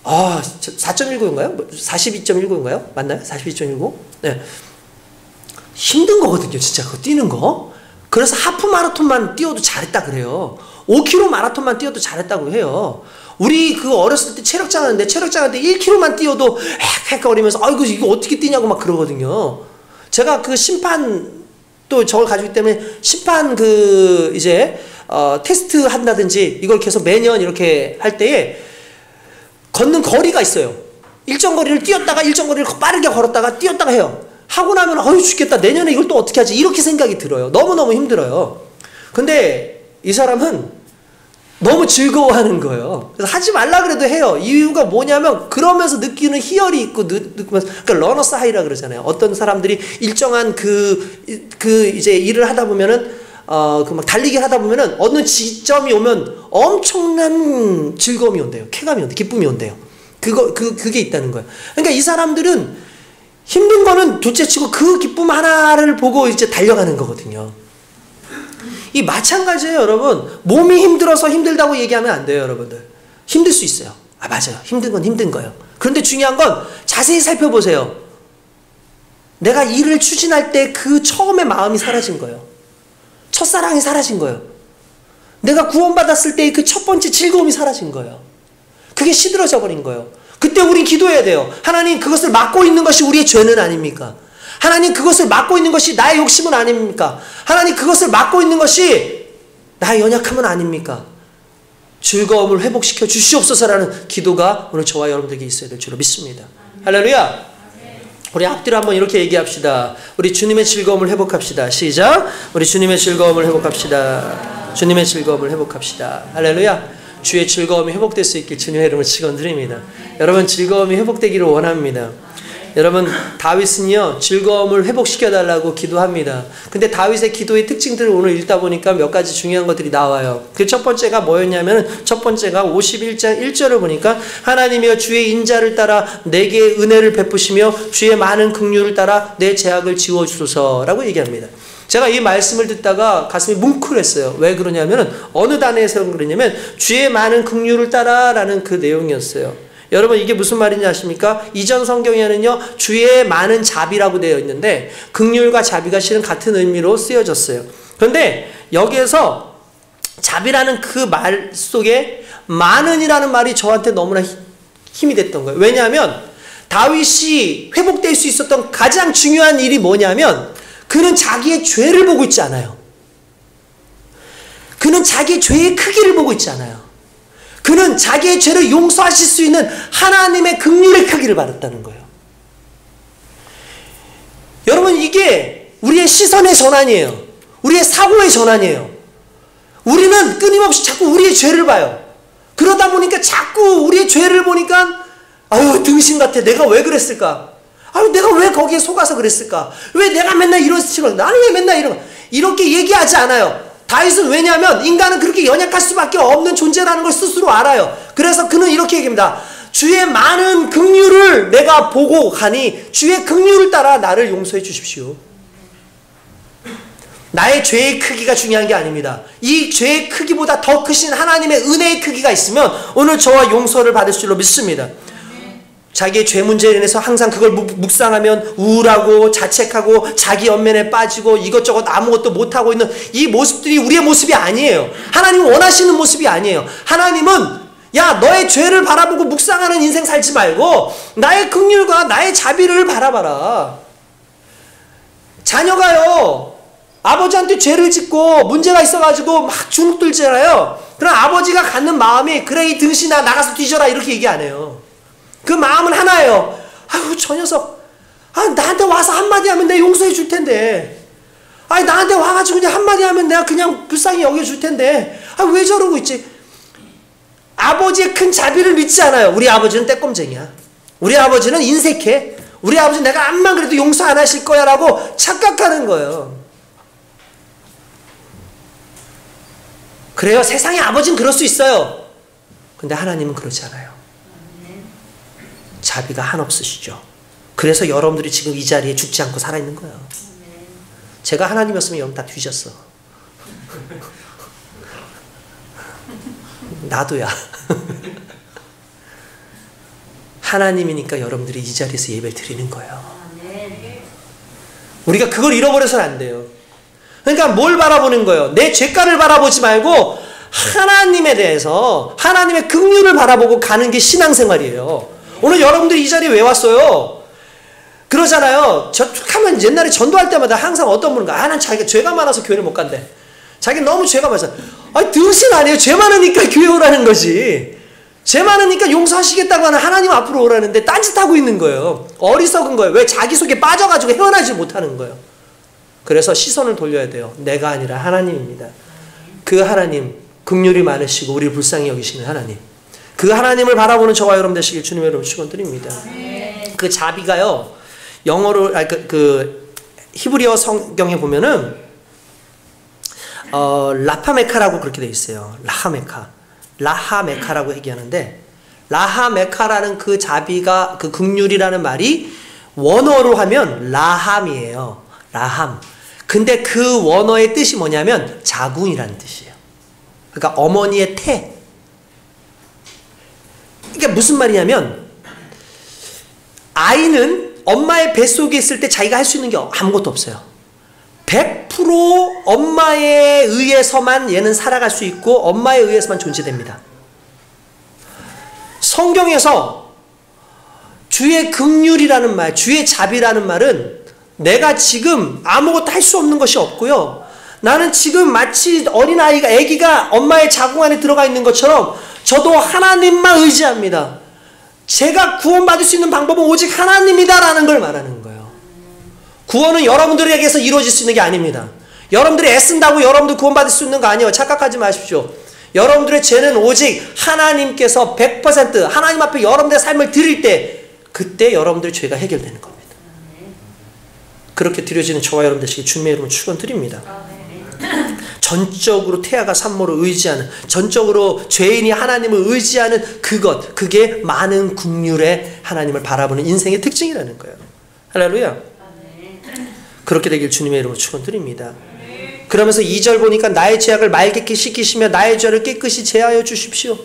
4.19인가요? 42.19인가요? 맞나요? 42.19? 네. 힘든 거거든요, 진짜. 그거 뛰는 거. 그래서 하프 마라톤만 뛰어도 잘했다 그래요. 5km 마라톤만 뛰어도 잘했다고 해요. 우리 어렸을 때 체력장 하는데 1km만 뛰어도 헥헥거리면서 아이고 이거 어떻게 뛰냐고 막 그러거든요. 제가 그 심판 또 저걸 가지고 있기 때문에 심판 이제 테스트 한다든지 이걸 계속 매년 이렇게 할 때에 걷는 거리가 있어요. 일정 거리를 뛰었다가 일정 거리를 빠르게 걸었다가 뛰었다가 해요. 하고 나면 어휴 죽겠다. 내년에 이걸 또 어떻게 하지? 이렇게 생각이 들어요. 너무너무 힘들어요. 근데 이 사람은 너무 즐거워하는 거예요. 그래서 하지 말라 그래도 해요. 이유가 뭐냐면 그러면서 느끼는 희열이 있고 느끼면서 그러니까 러너스 하이라 그러잖아요. 어떤 사람들이 일정한 이제 일을 하다 보면은 막 달리기를 하다 보면은 어느 지점이 오면 엄청난 즐거움이 온대요. 쾌감이 온대요. 기쁨이 온대요. 그게 있다는 거예요. 그러니까 이 사람들은 힘든 거는 둘째치고 그 기쁨 하나를 보고 이제 달려가는 거거든요. 이 마찬가지예요, 여러분. 몸이 힘들어서 힘들다고 얘기하면 안 돼요, 여러분들. 힘들 수 있어요. 맞아요. 힘든 건 힘든 거예요. 그런데 중요한 건 자세히 살펴보세요. 내가 일을 추진할 때 그 처음에 마음이 사라진 거예요. 첫사랑이 사라진 거예요. 내가 구원받았을 때 그 첫 번째 즐거움이 사라진 거예요. 그게 시들어져 버린 거예요. 그때 우린 기도해야 돼요. 하나님 그것을 막고 있는 것이 우리의 죄는 아닙니까? 하나님 그것을 막고 있는 것이 나의 욕심은 아닙니까? 하나님 그것을 막고 있는 것이 나의 연약함은 아닙니까? 즐거움을 회복시켜 주시옵소서라는 기도가 오늘 저와 여러분들에게 있어야 될 줄로 믿습니다. 할렐루야. 우리 앞뒤로 한번 이렇게 얘기합시다. 우리 주님의 즐거움을 회복합시다. 시작. 우리 주님의 즐거움을 회복합시다. 주님의 즐거움을 회복합시다. 할렐루야. 주의 즐거움이 회복될 수 있길 주님의 이름을 축원드립니다. 여러분 즐거움이 회복되기를 원합니다. 여러분 다윗은요 즐거움을 회복시켜달라고 기도합니다. 근데 다윗의 기도의 특징들을 오늘 읽다 보니까 몇 가지 중요한 것들이 나와요. 그 첫 번째가 뭐였냐면 첫 번째가 51장 1절을 보니까 하나님이여 주의 인자를 따라 내게 은혜를 베푸시며 주의 많은 긍휼을 따라 내 죄악을 지워주소서라고 얘기합니다. 제가 이 말씀을 듣다가 가슴이 뭉클했어요. 왜 그러냐면 어느 단어에서 그러냐면 주의 많은 긍휼을 따라라는 그 내용이었어요. 여러분 이게 무슨 말인지 아십니까? 이전 성경에는요 주의 많은 자비라고 되어 있는데 긍휼과 자비가 실은 같은 의미로 쓰여졌어요. 그런데 여기에서 자비라는 그 말 속에 많은이라는 말이 저한테 너무나 힘이 됐던 거예요. 왜냐하면 다윗이 회복될 수 있었던 가장 중요한 일이 뭐냐면 그는 자기의 죄를 보고 있지 않아요. 그는 자기의 죄의 크기를 보고 있지 않아요. 그는 자기의 죄를 용서하실 수 있는 하나님의 긍휼의 크기를 받았다는 거예요. 여러분, 이게 우리의 시선의 전환이에요. 우리의 사고의 전환이에요. 우리는 끊임없이 자꾸 우리의 죄를 봐요. 그러다 보니까 자꾸 우리의 죄를 보니까 아유, 등신 같아. 내가 왜 그랬을까? 아유, 내가 왜 거기에 속아서 그랬을까? 왜 내가 맨날 이런 식으로, 나는 왜 맨날 이렇게 얘기하지 않아요. 다윗은 왜냐하면 인간은 그렇게 연약할 수밖에 없는 존재라는 걸 스스로 알아요. 그래서 그는 이렇게 얘기합니다. 주의 많은 긍휼을 내가 보고 가니 주의 긍휼을 따라 나를 용서해 주십시오. 나의 죄의 크기가 중요한 게 아닙니다. 이 죄의 크기보다 더 크신 하나님의 은혜의 크기가 있으면 오늘 저와 용서를 받을 줄로 믿습니다. 자기의 죄 문제에 인해서 항상 그걸 묵상하면 우울하고 자책하고 자기 연면에 빠지고 이것저것 아무것도 못하고 있는 이 모습들이 우리의 모습이 아니에요. 하나님은 원하시는 모습이 아니에요. 하나님은 야, 너의 죄를 바라보고 묵상하는 인생 살지 말고 나의 긍휼과 나의 자비를 바라봐라. 자녀가요, 아버지한테 죄를 짓고 문제가 있어가지고 막 주눅들잖아요. 그럼 아버지가 갖는 마음이 그래, 이 등신아 나가서 뒤져라 이렇게 얘기 안 해요. 그 마음은 하나예요. 아유, 저 녀석, 나한테 와서 한마디 하면 내가 용서해 줄 텐데. 나한테 와가지고 그냥 한마디 하면 내가 그냥 불쌍히 여겨줄 텐데. 왜 저러고 있지? 아버지의 큰 자비를 믿지 않아요. 우리 아버지는 떼꼼쟁이야. 우리 아버지는 인색해. 우리 아버지는 내가 암만 그래도 용서 안 하실 거야 라고 착각하는 거예요. 그래요. 세상의 아버지는 그럴 수 있어요. 근데 하나님은 그렇지 않아요. 자비가 한없으시죠. 그래서 여러분들이 지금 이 자리에 죽지 않고 살아있는 거예요. 제가 하나님이었으면 여러분 다 뒤졌어. 나도야. 하나님이니까 여러분들이 이 자리에서 예배 드리는 거예요. 우리가 그걸 잃어버려서는 안 돼요. 그러니까 뭘 바라보는 거예요? 내 죄가를 바라보지 말고 하나님에 대해서 하나님의 긍휼을 바라보고 가는 게 신앙생활이에요. 오늘 여러분들이 이 자리에 왜 왔어요? 그러잖아요. 하면 옛날에 전도할 때마다 항상 어떤 분인가, 난 자기가 죄가 많아서 교회를 못 간대. 자기는 너무 죄가 많아서. 등신 아니에요. 죄 많으니까 교회 오라는 거지. 죄 많으니까 용서하시겠다고 하는 하나님 앞으로 오라는데 딴짓하고 있는 거예요. 어리석은 거예요. 왜? 자기 속에 빠져가지고 헤어나지 못하는 거예요. 그래서 시선을 돌려야 돼요. 내가 아니라 하나님입니다. 그 하나님, 긍휼이 많으시고 우리를 불쌍히 여기시는 하나님, 그 하나님을 바라보는 저와 여러분 되시길 주님의 이름으로 축원드립니다. 그 자비가요, 영어로 히브리어 성경에 보면은 라파메카라고 그렇게 돼 있어요. 라하메카라고 얘기하는데, 라하메카라는 그 자비가, 그 긍휼이라는 말이 원어로 하면 라함이에요. 라함. 근데 그 원어의 뜻이 뭐냐면 자궁이라는 뜻이에요. 그러니까 어머니의 태. 이게 무슨 말이냐면, 아이는 엄마의 뱃속에 있을 때 자기가 할 수 있는 게 아무것도 없어요. 100% 엄마에 의해서만 얘는 살아갈 수 있고 엄마에 의해서만 존재됩니다. 성경에서 주의 긍휼이라는 말, 주의 자비라는 말은 내가 지금 아무것도 할 수 없는 것이 없고요. 나는 지금 마치 어린아이가, 아기가 엄마의 자궁 안에 들어가 있는 것처럼 저도 하나님만 의지합니다. 제가 구원받을 수 있는 방법은 오직 하나님이다라는 걸 말하는 거예요. 구원은 여러분들에게서 이루어질 수 있는 게 아닙니다. 여러분들이 애쓴다고 여러분들 구원받을 수 있는 거 아니에요. 착각하지 마십시오. 여러분들의 죄는 오직 하나님께서 100% 하나님 앞에 여러분들의 삶을 드릴 때, 그때 여러분들의 죄가 해결되는 겁니다. 그렇게 드려지는 저와 여러분 되시길 주님의 이름으로 축원드립니다. 전적으로 태아가 산모를 의지하는, 전적으로 죄인이 하나님을 의지하는 그것, 그게 많은 긍휼의 하나님을 바라보는 인생의 특징이라는 거예요. 할렐루야. 그렇게 되길 주님의 이름으로 축원드립니다. 그러면서 2절 보니까 나의 죄악을 말게 시키시며 나의 죄를 깨끗이 제하여 주십시오.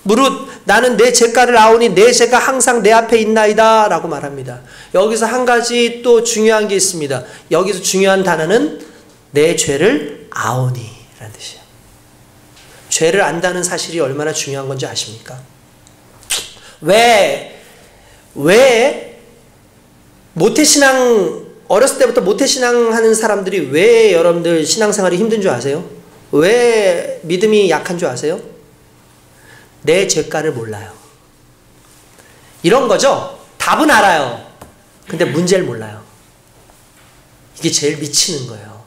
무릇 나는 내 죄가를 아오니 내 죄가 항상 내 앞에 있나이다 라고 말합니다. 여기서 한 가지 또 중요한 게 있습니다. 여기서 중요한 단어는 내 죄를 아오니 라는 뜻이에요. 죄를 안다는 사실이 얼마나 중요한 건지 아십니까? 왜 모태신앙, 어렸을 때부터 모태신앙 하는 사람들이 왜 여러분들 신앙생활이 힘든 줄 아세요? 왜 믿음이 약한 줄 아세요? 내 죄가를 몰라요. 이런 거죠. 답은 알아요. 근데 문제를 몰라요. 이게 제일 미치는 거예요.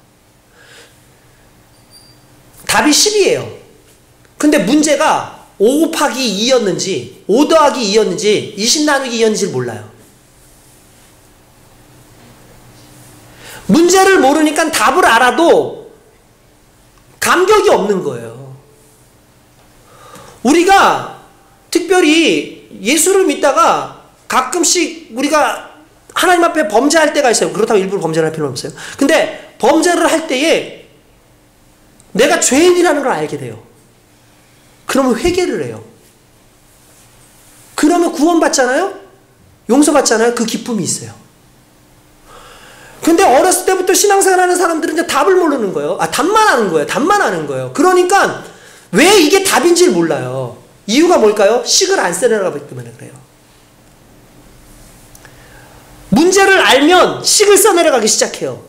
답이 10이에요. 근데 문제가 5 곱하기 2였는지 5 더하기 2였는지 20 나누기 2였는지를 몰라요. 문제를 모르니까 답을 알아도 감격이 없는 거예요. 우리가 특별히 예수를 믿다가 가끔씩 우리가 하나님 앞에 범죄할 때가 있어요. 그렇다고 일부러 범죄를 할 필요는 없어요. 근데 범죄를 할 때에 내가 죄인이라는 걸 알게 돼요. 그러면 회개를 해요. 그러면 구원받잖아요? 용서받잖아요? 그 기쁨이 있어요. 근데 어렸을 때부터 신앙생활 하는 사람들은 이제 답을 모르는 거예요. 답만 아는 거예요. 답만 아는 거예요. 그러니까 왜 이게 답인지를 몰라요. 이유가 뭘까요? 식을 안 써내려가기 때문에 그래요. 문제를 알면 식을 써내려가기 시작해요.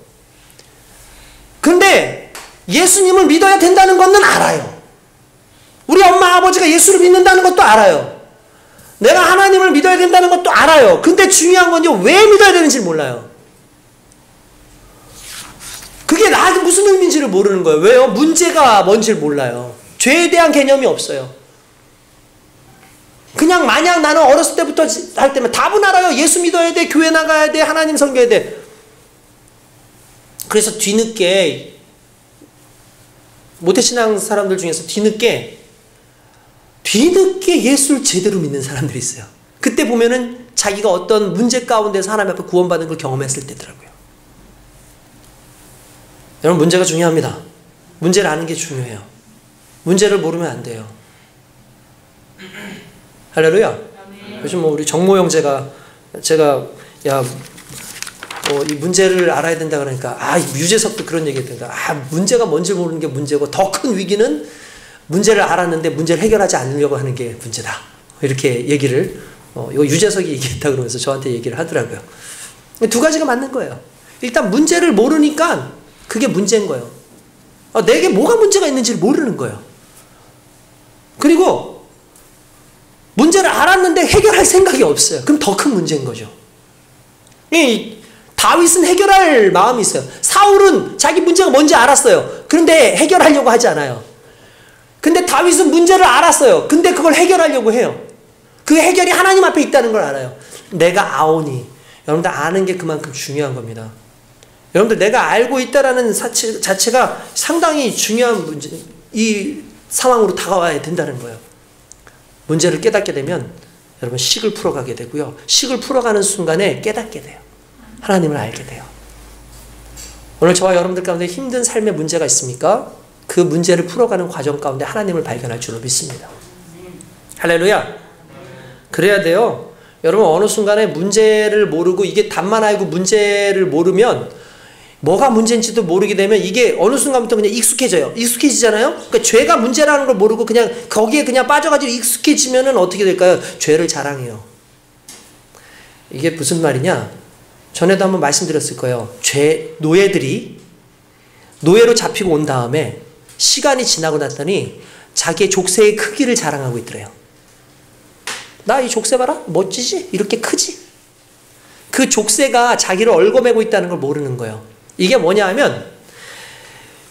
근데 예수님을 믿어야 된다는 것은 알아요. 우리 엄마 아버지가 예수를 믿는다는 것도 알아요. 내가 하나님을 믿어야 된다는 것도 알아요. 근데 중요한 건요, 왜 믿어야 되는지 몰라요. 그게 나한테 무슨 의미인지를 모르는 거예요. 왜요? 문제가 뭔지를 몰라요. 죄에 대한 개념이 없어요. 그냥 마냥 나는 어렸을 때부터 할 때면 답은 알아요. 예수 믿어야 돼, 교회 나가야 돼, 하나님 섬겨야 돼. 그래서 뒤늦게 모태신앙 사람들 중에서 뒤늦게 예수를 제대로 믿는 사람들이 있어요. 그때 보면은 자기가 어떤 문제 가운데서 하나님 앞에 구원받은 걸 경험했을 때더라고요. 여러분, 문제가 중요합니다. 문제를 아는 게 중요해요. 문제를 모르면 안 돼요. 할렐루야. 요즘 우리 정모 형제가 제가 이 문제를 알아야 된다 그러니까 유재석도 그런 얘기 했던가. 문제가 뭔지 모르는 게 문제고 더 큰 위기는 문제를 알았는데 문제를 해결하지 않으려고 하는 게 문제다. 이렇게 얘기를 이거 유재석이 얘기했다 그러면서 저한테 얘기를 하더라고요. 두 가지가 맞는 거예요. 일단 문제를 모르니까 그게 문제인 거예요. 내게 뭐가 문제가 있는지를 모르는 거예요. 그리고 문제를 알았는데 해결할 생각이 없어요. 그럼 더 큰 문제인 거죠. 다윗은 해결할 마음이 있어요. 사울은 자기 문제가 뭔지 알았어요. 그런데 해결하려고 하지 않아요. 근데 다윗은 문제를 알았어요. 근데 그걸 해결하려고 해요. 그 해결이 하나님 앞에 있다는 걸 알아요. 내가 아오니. 여러분들 아는 게 그만큼 중요한 겁니다. 여러분들 내가 알고 있다라는 자체가 상당히 중요한 문제, 이 상황으로 다가와야 된다는 거예요. 문제를 깨닫게 되면 여러분 식을 풀어가게 되고요. 식을 풀어가는 순간에 깨닫게 돼요. 하나님을 알게 돼요. 오늘 저와 여러분들 가운데 힘든 삶의 문제가 있습니까? 그 문제를 풀어가는 과정 가운데 하나님을 발견할 줄로 믿습니다. 할렐루야. 그래야 돼요. 여러분 어느 순간에 문제를 모르고 이게 답만 알고 문제를 모르면 뭐가 문제인지도 모르게 되면 이게 어느 순간부터 그냥 익숙해져요. 익숙해지잖아요? 그러니까 죄가 문제라는 걸 모르고 그냥 거기에 그냥 빠져가지고 익숙해지면은 어떻게 될까요? 죄를 자랑해요. 이게 무슨 말이냐? 전에도 한번 말씀드렸을 거예요. 노예들이 노예로 잡히고 온 다음에 시간이 지나고 났더니 자기의 족쇄의 크기를 자랑하고 있더래요. 나 이 족쇄 봐라? 멋지지? 이렇게 크지? 그 족쇄가 자기를 얽어매고 있다는 걸 모르는 거예요. 이게 뭐냐 하면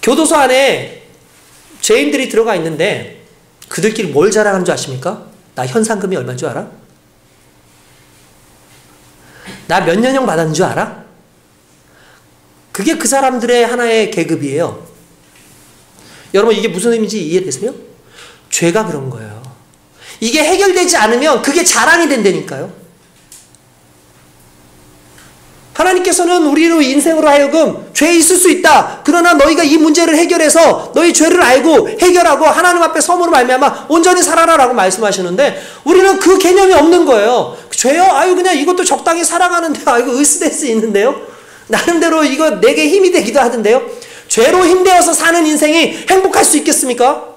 교도소 안에 죄인들이 들어가 있는데 그들끼리 뭘 자랑하는 줄 아십니까? 나 현상금이 얼마인 줄 알아? 나 몇 년형 받았는 줄 알아? 그게 그 사람들의 하나의 계급이에요. 여러분 이게 무슨 의미인지 이해되세요? 죄가 그런 거예요. 이게 해결되지 않으면 그게 자랑이 된다니까요. 하나님께서는 우리로 인생으로 하여금 죄 있을 수 있다. 그러나 너희가 이 문제를 해결해서 너희 죄를 알고 해결하고 하나님 앞에 섬으로 말미암아 온전히 살아라라고 말씀하시는데 우리는 그 개념이 없는 거예요. 죄요? 그냥 이것도 적당히 살아가는데 이거 으스데스 있는데요. 나름대로 이거 내게 힘이 되기도 하던데요. 죄로 힘되어서 사는 인생이 행복할 수 있겠습니까?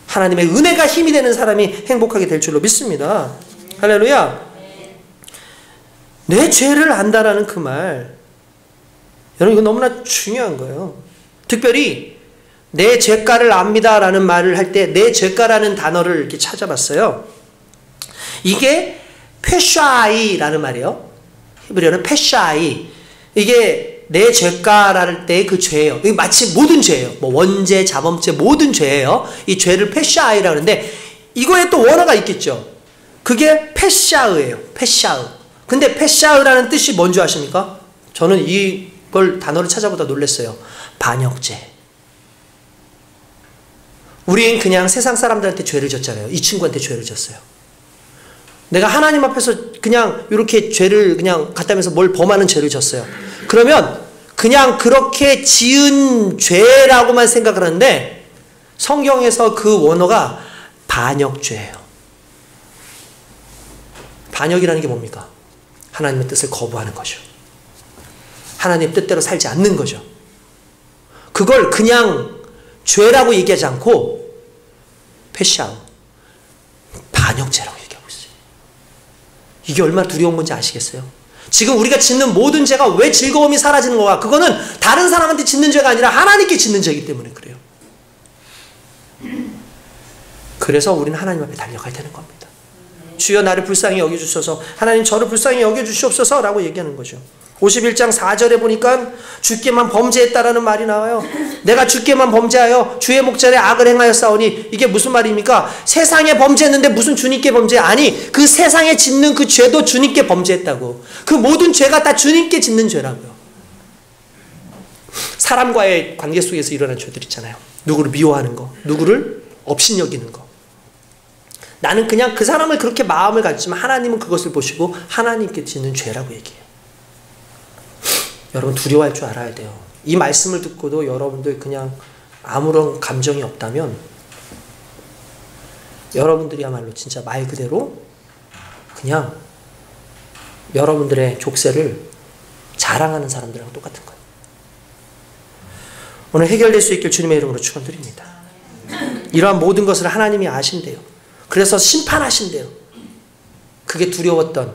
하나님의 은혜가 힘이 되는 사람이 행복하게 될 줄로 믿습니다. 할렐루야. 내 죄를 안다라는 그 말, 여러분 이거 너무나 중요한 거예요. 특별히 내 죄가를 압니다 라는 말을 할 때 내 죄가라는 단어를 이렇게 찾아봤어요. 이게 페샤이라는 말이에요. 히브리어는 페샤이. 이게 내 죄가랄 때 그 죄예요. 이게 마치 모든 죄예요. 뭐 원죄, 자범죄 모든 죄예요. 이 죄를 페샤이라고 하는데 이거에 또 원어가 있겠죠. 그게 페샤의예요. 페샤의. 근데 페샤의라는 뜻이 뭔지 아십니까? 저는 이걸 단어를 찾아보다 놀랐어요. 반역죄. 우린 그냥 세상 사람들한테 죄를 졌잖아요. 이 친구한테 죄를 졌어요. 내가 하나님 앞에서 그냥 이렇게 죄를 그냥 갖다면서 뭘 범하는 죄를 졌어요. 그러면 그냥 그렇게 지은 죄라고만 생각을 하는데 성경에서 그 원어가 반역죄예요. 반역이라는 게 뭡니까? 하나님의 뜻을 거부하는 거죠. 하나님의 뜻대로 살지 않는 거죠. 그걸 그냥 죄라고 얘기하지 않고 페샤우, 반역죄라고 얘기하고 있어요. 이게 얼마나 두려운 건지 아시겠어요? 지금 우리가 짓는 모든 죄가 왜 즐거움이 사라지는 거야? 그거는 다른 사람한테 짓는 죄가 아니라 하나님께 짓는 죄이기 때문에 그래요. 그래서 우리는 하나님 앞에 달려가야 되는 겁니다. 주여 나를 불쌍히 여겨주셔서, 하나님 저를 불쌍히 여겨주시옵소서 라고 얘기하는 거죠. 51장 4절에 보니까 주께만 범죄했다라는 말이 나와요. 내가 주께만 범죄하여 주의 목전에 악을 행하였사오니, 이게 무슨 말입니까? 세상에 범죄했는데 무슨 주님께 범죄? 아니, 그 세상에 짓는 그 죄도 주님께 범죄했다고. 그 모든 죄가 다 주님께 짓는 죄라고요. 사람과의 관계 속에서 일어난 죄들 있잖아요. 누구를 미워하는 거, 누구를 업신여기는 거. 나는 그냥 그 사람을 그렇게 마음을 가지지만 하나님은 그것을 보시고 하나님께 짓는 죄라고 얘기해요. 여러분 두려워할 줄 알아야 돼요. 이 말씀을 듣고도 여러분들 그냥 아무런 감정이 없다면 여러분들이야말로 진짜 말 그대로 그냥 여러분들의 족쇄를 자랑하는 사람들하고 똑같은 거예요. 오늘 해결될 수 있길 주님의 이름으로 축원드립니다. 이러한 모든 것을 하나님이 아신대요. 그래서 심판하신대요. 그게 두려웠던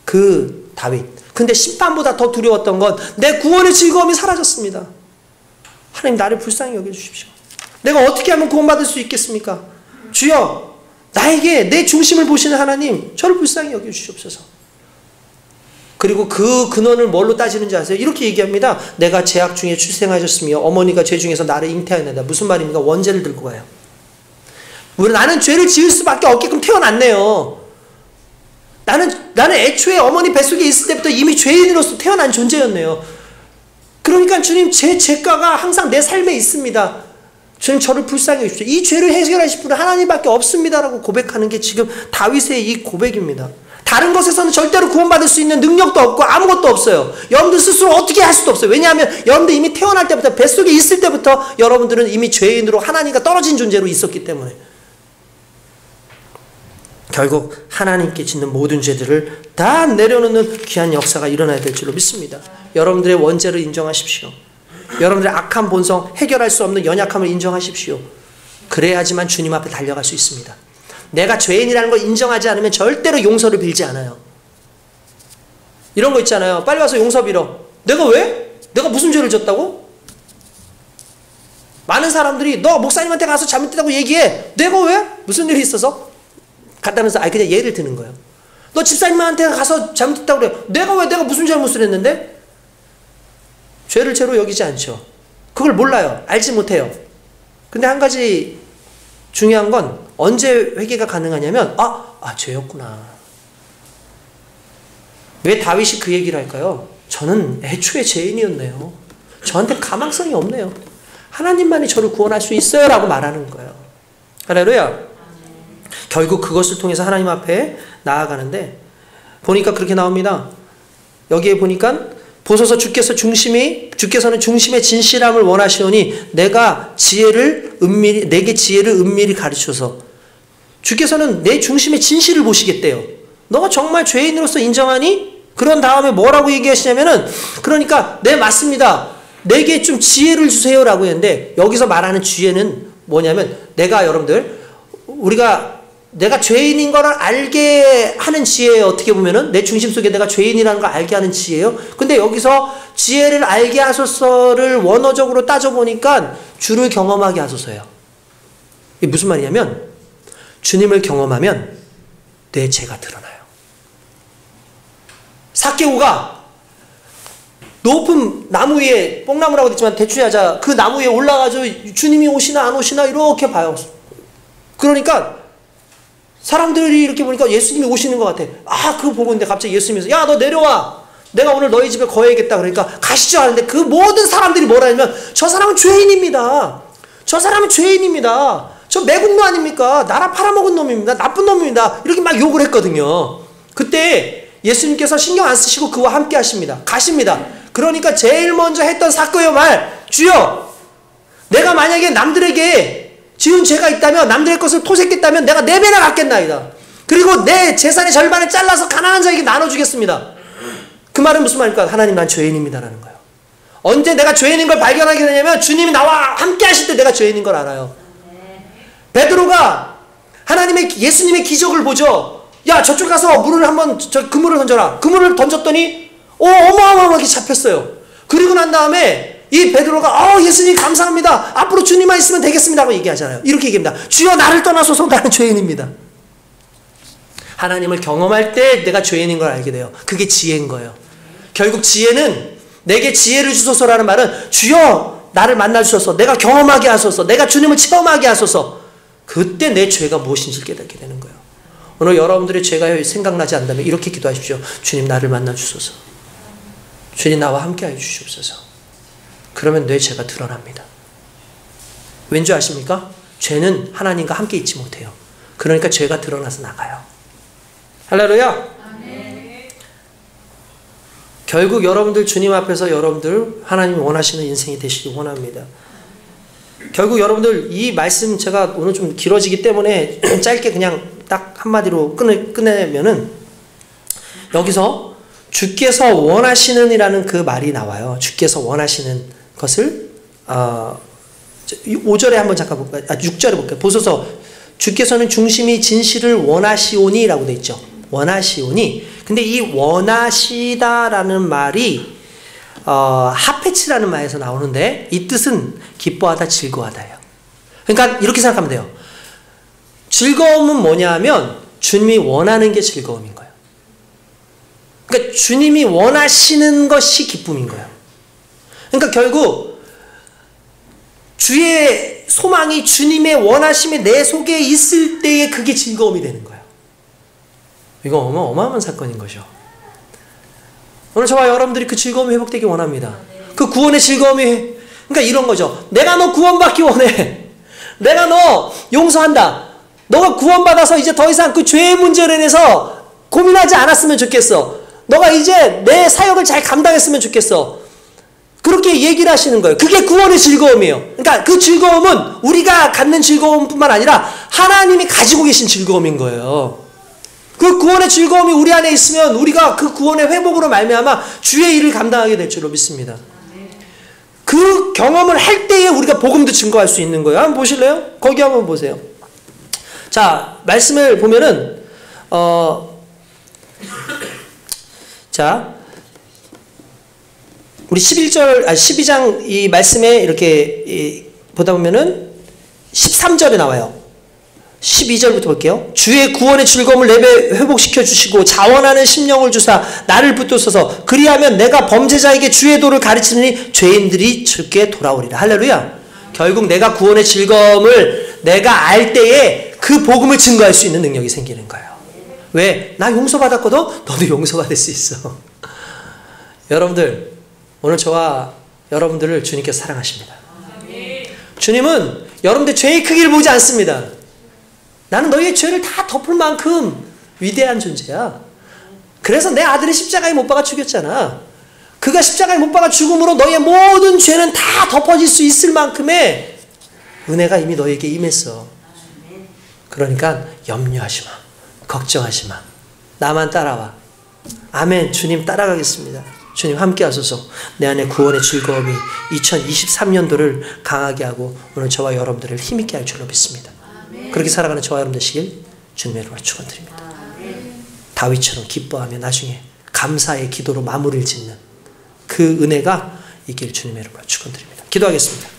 그 다윗. 근데 심판보다 더 두려웠던 건 내 구원의 즐거움이 사라졌습니다. 하나님 나를 불쌍히 여겨주십시오. 내가 어떻게 하면 구원받을 수 있겠습니까? 주여 나에게 내 중심을 보시는 하나님 저를 불쌍히 여겨주시옵소서. 그리고 그 근원을 뭘로 따지는지 아세요? 이렇게 얘기합니다. 내가 죄악 중에 출생하였으며 어머니가 죄 중에서 나를 잉태하였나이다. 무슨 말입니까? 원죄를 들고 가요. 나는 죄를 지을 수밖에 없게끔 태어났네요. 나는 애초에 어머니 뱃속에 있을 때부터 이미 죄인으로서 태어난 존재였네요. 그러니까 주님 제 죄가가 항상 내 삶에 있습니다. 주님 저를 불쌍히 해주십시오. 이 죄를 해결하실 분은 하나님밖에 없습니다라고 고백하는 게 지금 다윗의 이 고백입니다. 다른 것에서는 절대로 구원받을 수 있는 능력도 없고 아무것도 없어요. 여러분들 스스로 어떻게 할 수도 없어요. 왜냐하면 여러분들 이미 태어날 때부터 뱃속에 있을 때부터 여러분들은 이미 죄인으로 하나님과 떨어진 존재로 있었기 때문에 결국 하나님께 짓는 모든 죄들을 다 내려놓는 귀한 역사가 일어나야 될 줄로 믿습니다. 여러분들의 원죄를 인정하십시오. 여러분들의 악한 본성, 해결할 수 없는 연약함을 인정하십시오. 그래야지만 주님 앞에 달려갈 수 있습니다. 내가 죄인이라는 걸 인정하지 않으면 절대로 용서를 빌지 않아요. 이런 거 있잖아요. 빨리 와서 용서 빌어. 내가 왜? 내가 무슨 죄를 졌다고? 많은 사람들이 너 목사님한테 가서 잘못했다고 얘기해. 내가 왜? 무슨 일이 있어서? 갔다면서 그냥 예를 드는 거예요. 너 집사님한테 가서 잘못했다고 그래. 내가 왜? 내가 무슨 잘못을 했는데? 죄를 죄로 여기지 않죠. 그걸 몰라요. 알지 못해요. 근데 한 가지 중요한 건 언제 회개가 가능하냐면 죄였구나. 왜 다윗이 그 얘기를 할까요? 저는 애초에 죄인이었네요. 저한테 가망성이 없네요. 하나님만이 저를 구원할 수 있어요 라고 말하는 거예요. 할렐루야. 결국 그것을 통해서 하나님 앞에 나아가는데 보니까 그렇게 나옵니다. 여기에 보니까 보소서 주께서는 중심의 진실함을 원하시오니 내게 지혜를 은밀히 가르쳐서 주께서는 내 중심의 진실을 보시겠대요. 너가 정말 죄인으로서 인정하니? 그런 다음에 뭐라고 얘기하시냐면은 그러니까 네 맞습니다. 내게 좀 지혜를 주세요라고 했는데 여기서 말하는 지혜는 뭐냐면 내가 죄인인 걸 알게 하는 지혜예요. 어떻게 보면은 내 중심 속에 내가 죄인이라는 걸 알게 하는 지혜예요. 근데 여기서 지혜를 알게 하소서를 원어적으로 따져보니까 주를 경험하게 하소서요. 이게 무슨 말이냐면 주님을 경험하면 내 죄가 드러나요. 삭개오가 높은 나무 위에, 뽕나무라고 했지만 대충 하자, 그 나무 위에 올라가서 주님이 오시나 안 오시나 이렇게 봐요. 그러니까 사람들이 이렇게 보니까 예수님이 오시는 것 같아. 그거 보고 있는데 갑자기 예수님이 야, 너 내려와. 내가 오늘 너희 집에 거해야겠다. 그러니까 가시죠 하는데 그 모든 사람들이 뭐라 하냐면 저 사람은 죄인입니다. 저 사람은 죄인입니다. 저 매국노 아닙니까? 나라 팔아먹은 놈입니다. 나쁜 놈입니다. 이렇게 막 욕을 했거든요. 그때 예수님께서 신경 안 쓰시고 그와 함께 하십니다. 가십니다. 그러니까 제일 먼저 했던 삭개오 말, 주여, 내가 만약에 남들에게 지은 죄가 있다면, 남들의 것을 토색했다면 내가 4배나 갚겠나이다. 그리고 내 재산의 절반을 잘라서 가난한 자에게 나눠주겠습니다. 그 말은 무슨 말입니까? 하나님, 난 죄인입니다라는 거예요. 언제 내가 죄인인 걸 발견하게 되냐면 주님이 나와 함께 하실 때 내가 죄인인 걸 알아요. 베드로가 예수님의 기적을 보죠. 야, 저쪽 가서 물을 한번, 그물을 던져라. 그물을 던졌더니 어마어마하게 잡혔어요. 그리고 난 다음에 이 베드로가 예수님 감사합니다. 앞으로 주님만 있으면 되겠습니다 하고 얘기하잖아요. 이렇게 얘기합니다. 주여, 나를 떠나소서, 나는 죄인입니다. 하나님을 경험할 때 내가 죄인인 걸 알게 돼요. 그게 지혜인 거예요. 결국 지혜는, 내게 지혜를 주소서라는 말은 주여, 나를 만나주소서, 내가 경험하게 하소서, 내가 주님을 체험하게 하소서. 그때 내 죄가 무엇인지 깨닫게 되는 거예요. 오늘 여러분들의 죄가 생각나지 않는다면 이렇게 기도하십시오. 주님, 나를 만나주소서. 주님, 나와 함께하여 주시옵소서. 그러면 내 죄가 드러납니다. 왠지 아십니까? 죄는 하나님과 함께 있지 못해요. 그러니까 죄가 드러나서 나가요. 할렐루야. 아멘. 결국 여러분들 주님 앞에서 여러분들 하나님이 원하시는 인생이 되시기 원합니다. 결국 여러분들 이 말씀 제가 오늘 좀 길어지기 때문에 짧게 그냥 딱 한마디로 끝내면은, 여기서 주께서 원하시는 이라는 그 말이 나와요. 주께서 원하시는 것을 5절에 한번 잠깐 볼까요? 6절에 볼까요? 보소서, 주께서는 중심이 진실을 원하시오니 라고 되어 있죠. 원하시오니. 근데 이 원하시다라는 말이 하페츠라는 말에서 나오는데 이 뜻은 기뻐하다, 즐거워하다예요. 그러니까 이렇게 생각하면 돼요. 즐거움은 뭐냐 하면 주님이 원하는 게 즐거움인 거예요. 그러니까 주님이 원하시는 것이 기쁨인 거예요. 그러니까 결국 주의 소망이, 주님의 원하심이 내 속에 있을 때에 그게 즐거움이 되는 거예요. 이거 어마어마한 사건인 거죠. 오늘 저와 여러분들이 그 즐거움이 회복되기 원합니다. 그 구원의 즐거움이, 그러니까 이런 거죠. 내가 너 구원받기 원해. 내가 너 용서한다. 너가 구원받아서 이제 더 이상 그 죄의 문제로 인해서 고민하지 않았으면 좋겠어. 너가 이제 내 사역을 잘 감당했으면 좋겠어. 그렇게 얘기를 하시는 거예요. 그게 구원의 즐거움이에요. 그러니까 그 즐거움은 우리가 갖는 즐거움뿐만 아니라 하나님이 가지고 계신 즐거움인 거예요. 그 구원의 즐거움이 우리 안에 있으면 우리가 그 구원의 회복으로 말미암아 주의 일을 감당하게 될 줄로 믿습니다. 그 경험을 할 때에 우리가 복음도 증거할 수 있는 거예요. 한번 보실래요? 거기 한번 보세요. 자, 말씀을 보면은 자, 우리 12장 이 말씀에 이렇게 보다 보면은 13절에 나와요. 12절부터 볼게요. 주의 구원의 즐거움을 내게 회복시켜 주시고 자원하는 심령을 주사 나를 붙드소서. 그리하면 내가 범죄자에게 주의 도를 가르치느니 죄인들이 주께 돌아오리라. 할렐루야. 결국 내가 구원의 즐거움을 내가 알 때에 그 복음을 증거할 수 있는 능력이 생기는 거예요. 왜? 나 용서받았거든? 너도 용서받을 수 있어. 여러분들, 오늘 저와 여러분들을 주님께서 사랑하십니다. 주님은 여러분들 죄의 크기를 보지 않습니다. 나는 너희의 죄를 다 덮을 만큼 위대한 존재야. 그래서 내 아들을 십자가에 못 박아 죽였잖아. 그가 십자가에 못 박아 죽음으로 너희의 모든 죄는 다 덮어질 수 있을 만큼의 은혜가 이미 너희에게 임했어. 그러니까 염려하지 마. 걱정하지 마. 나만 따라와. 아멘. 주님 따라가겠습니다. 주님 함께 하소서. 내 안에 구원의 즐거움이 2023년도를 강하게 하고 오늘 저와 여러분들을 힘있게 할 줄로 믿습니다. 그렇게 살아가는 저와 여러분 되시길 주님의 이름으로 축원드립니다. 다윗처럼 기뻐하며 나중에 감사의 기도로 마무리를 짓는 그 은혜가 있기를 주님의 이름으로 축원드립니다. 기도하겠습니다.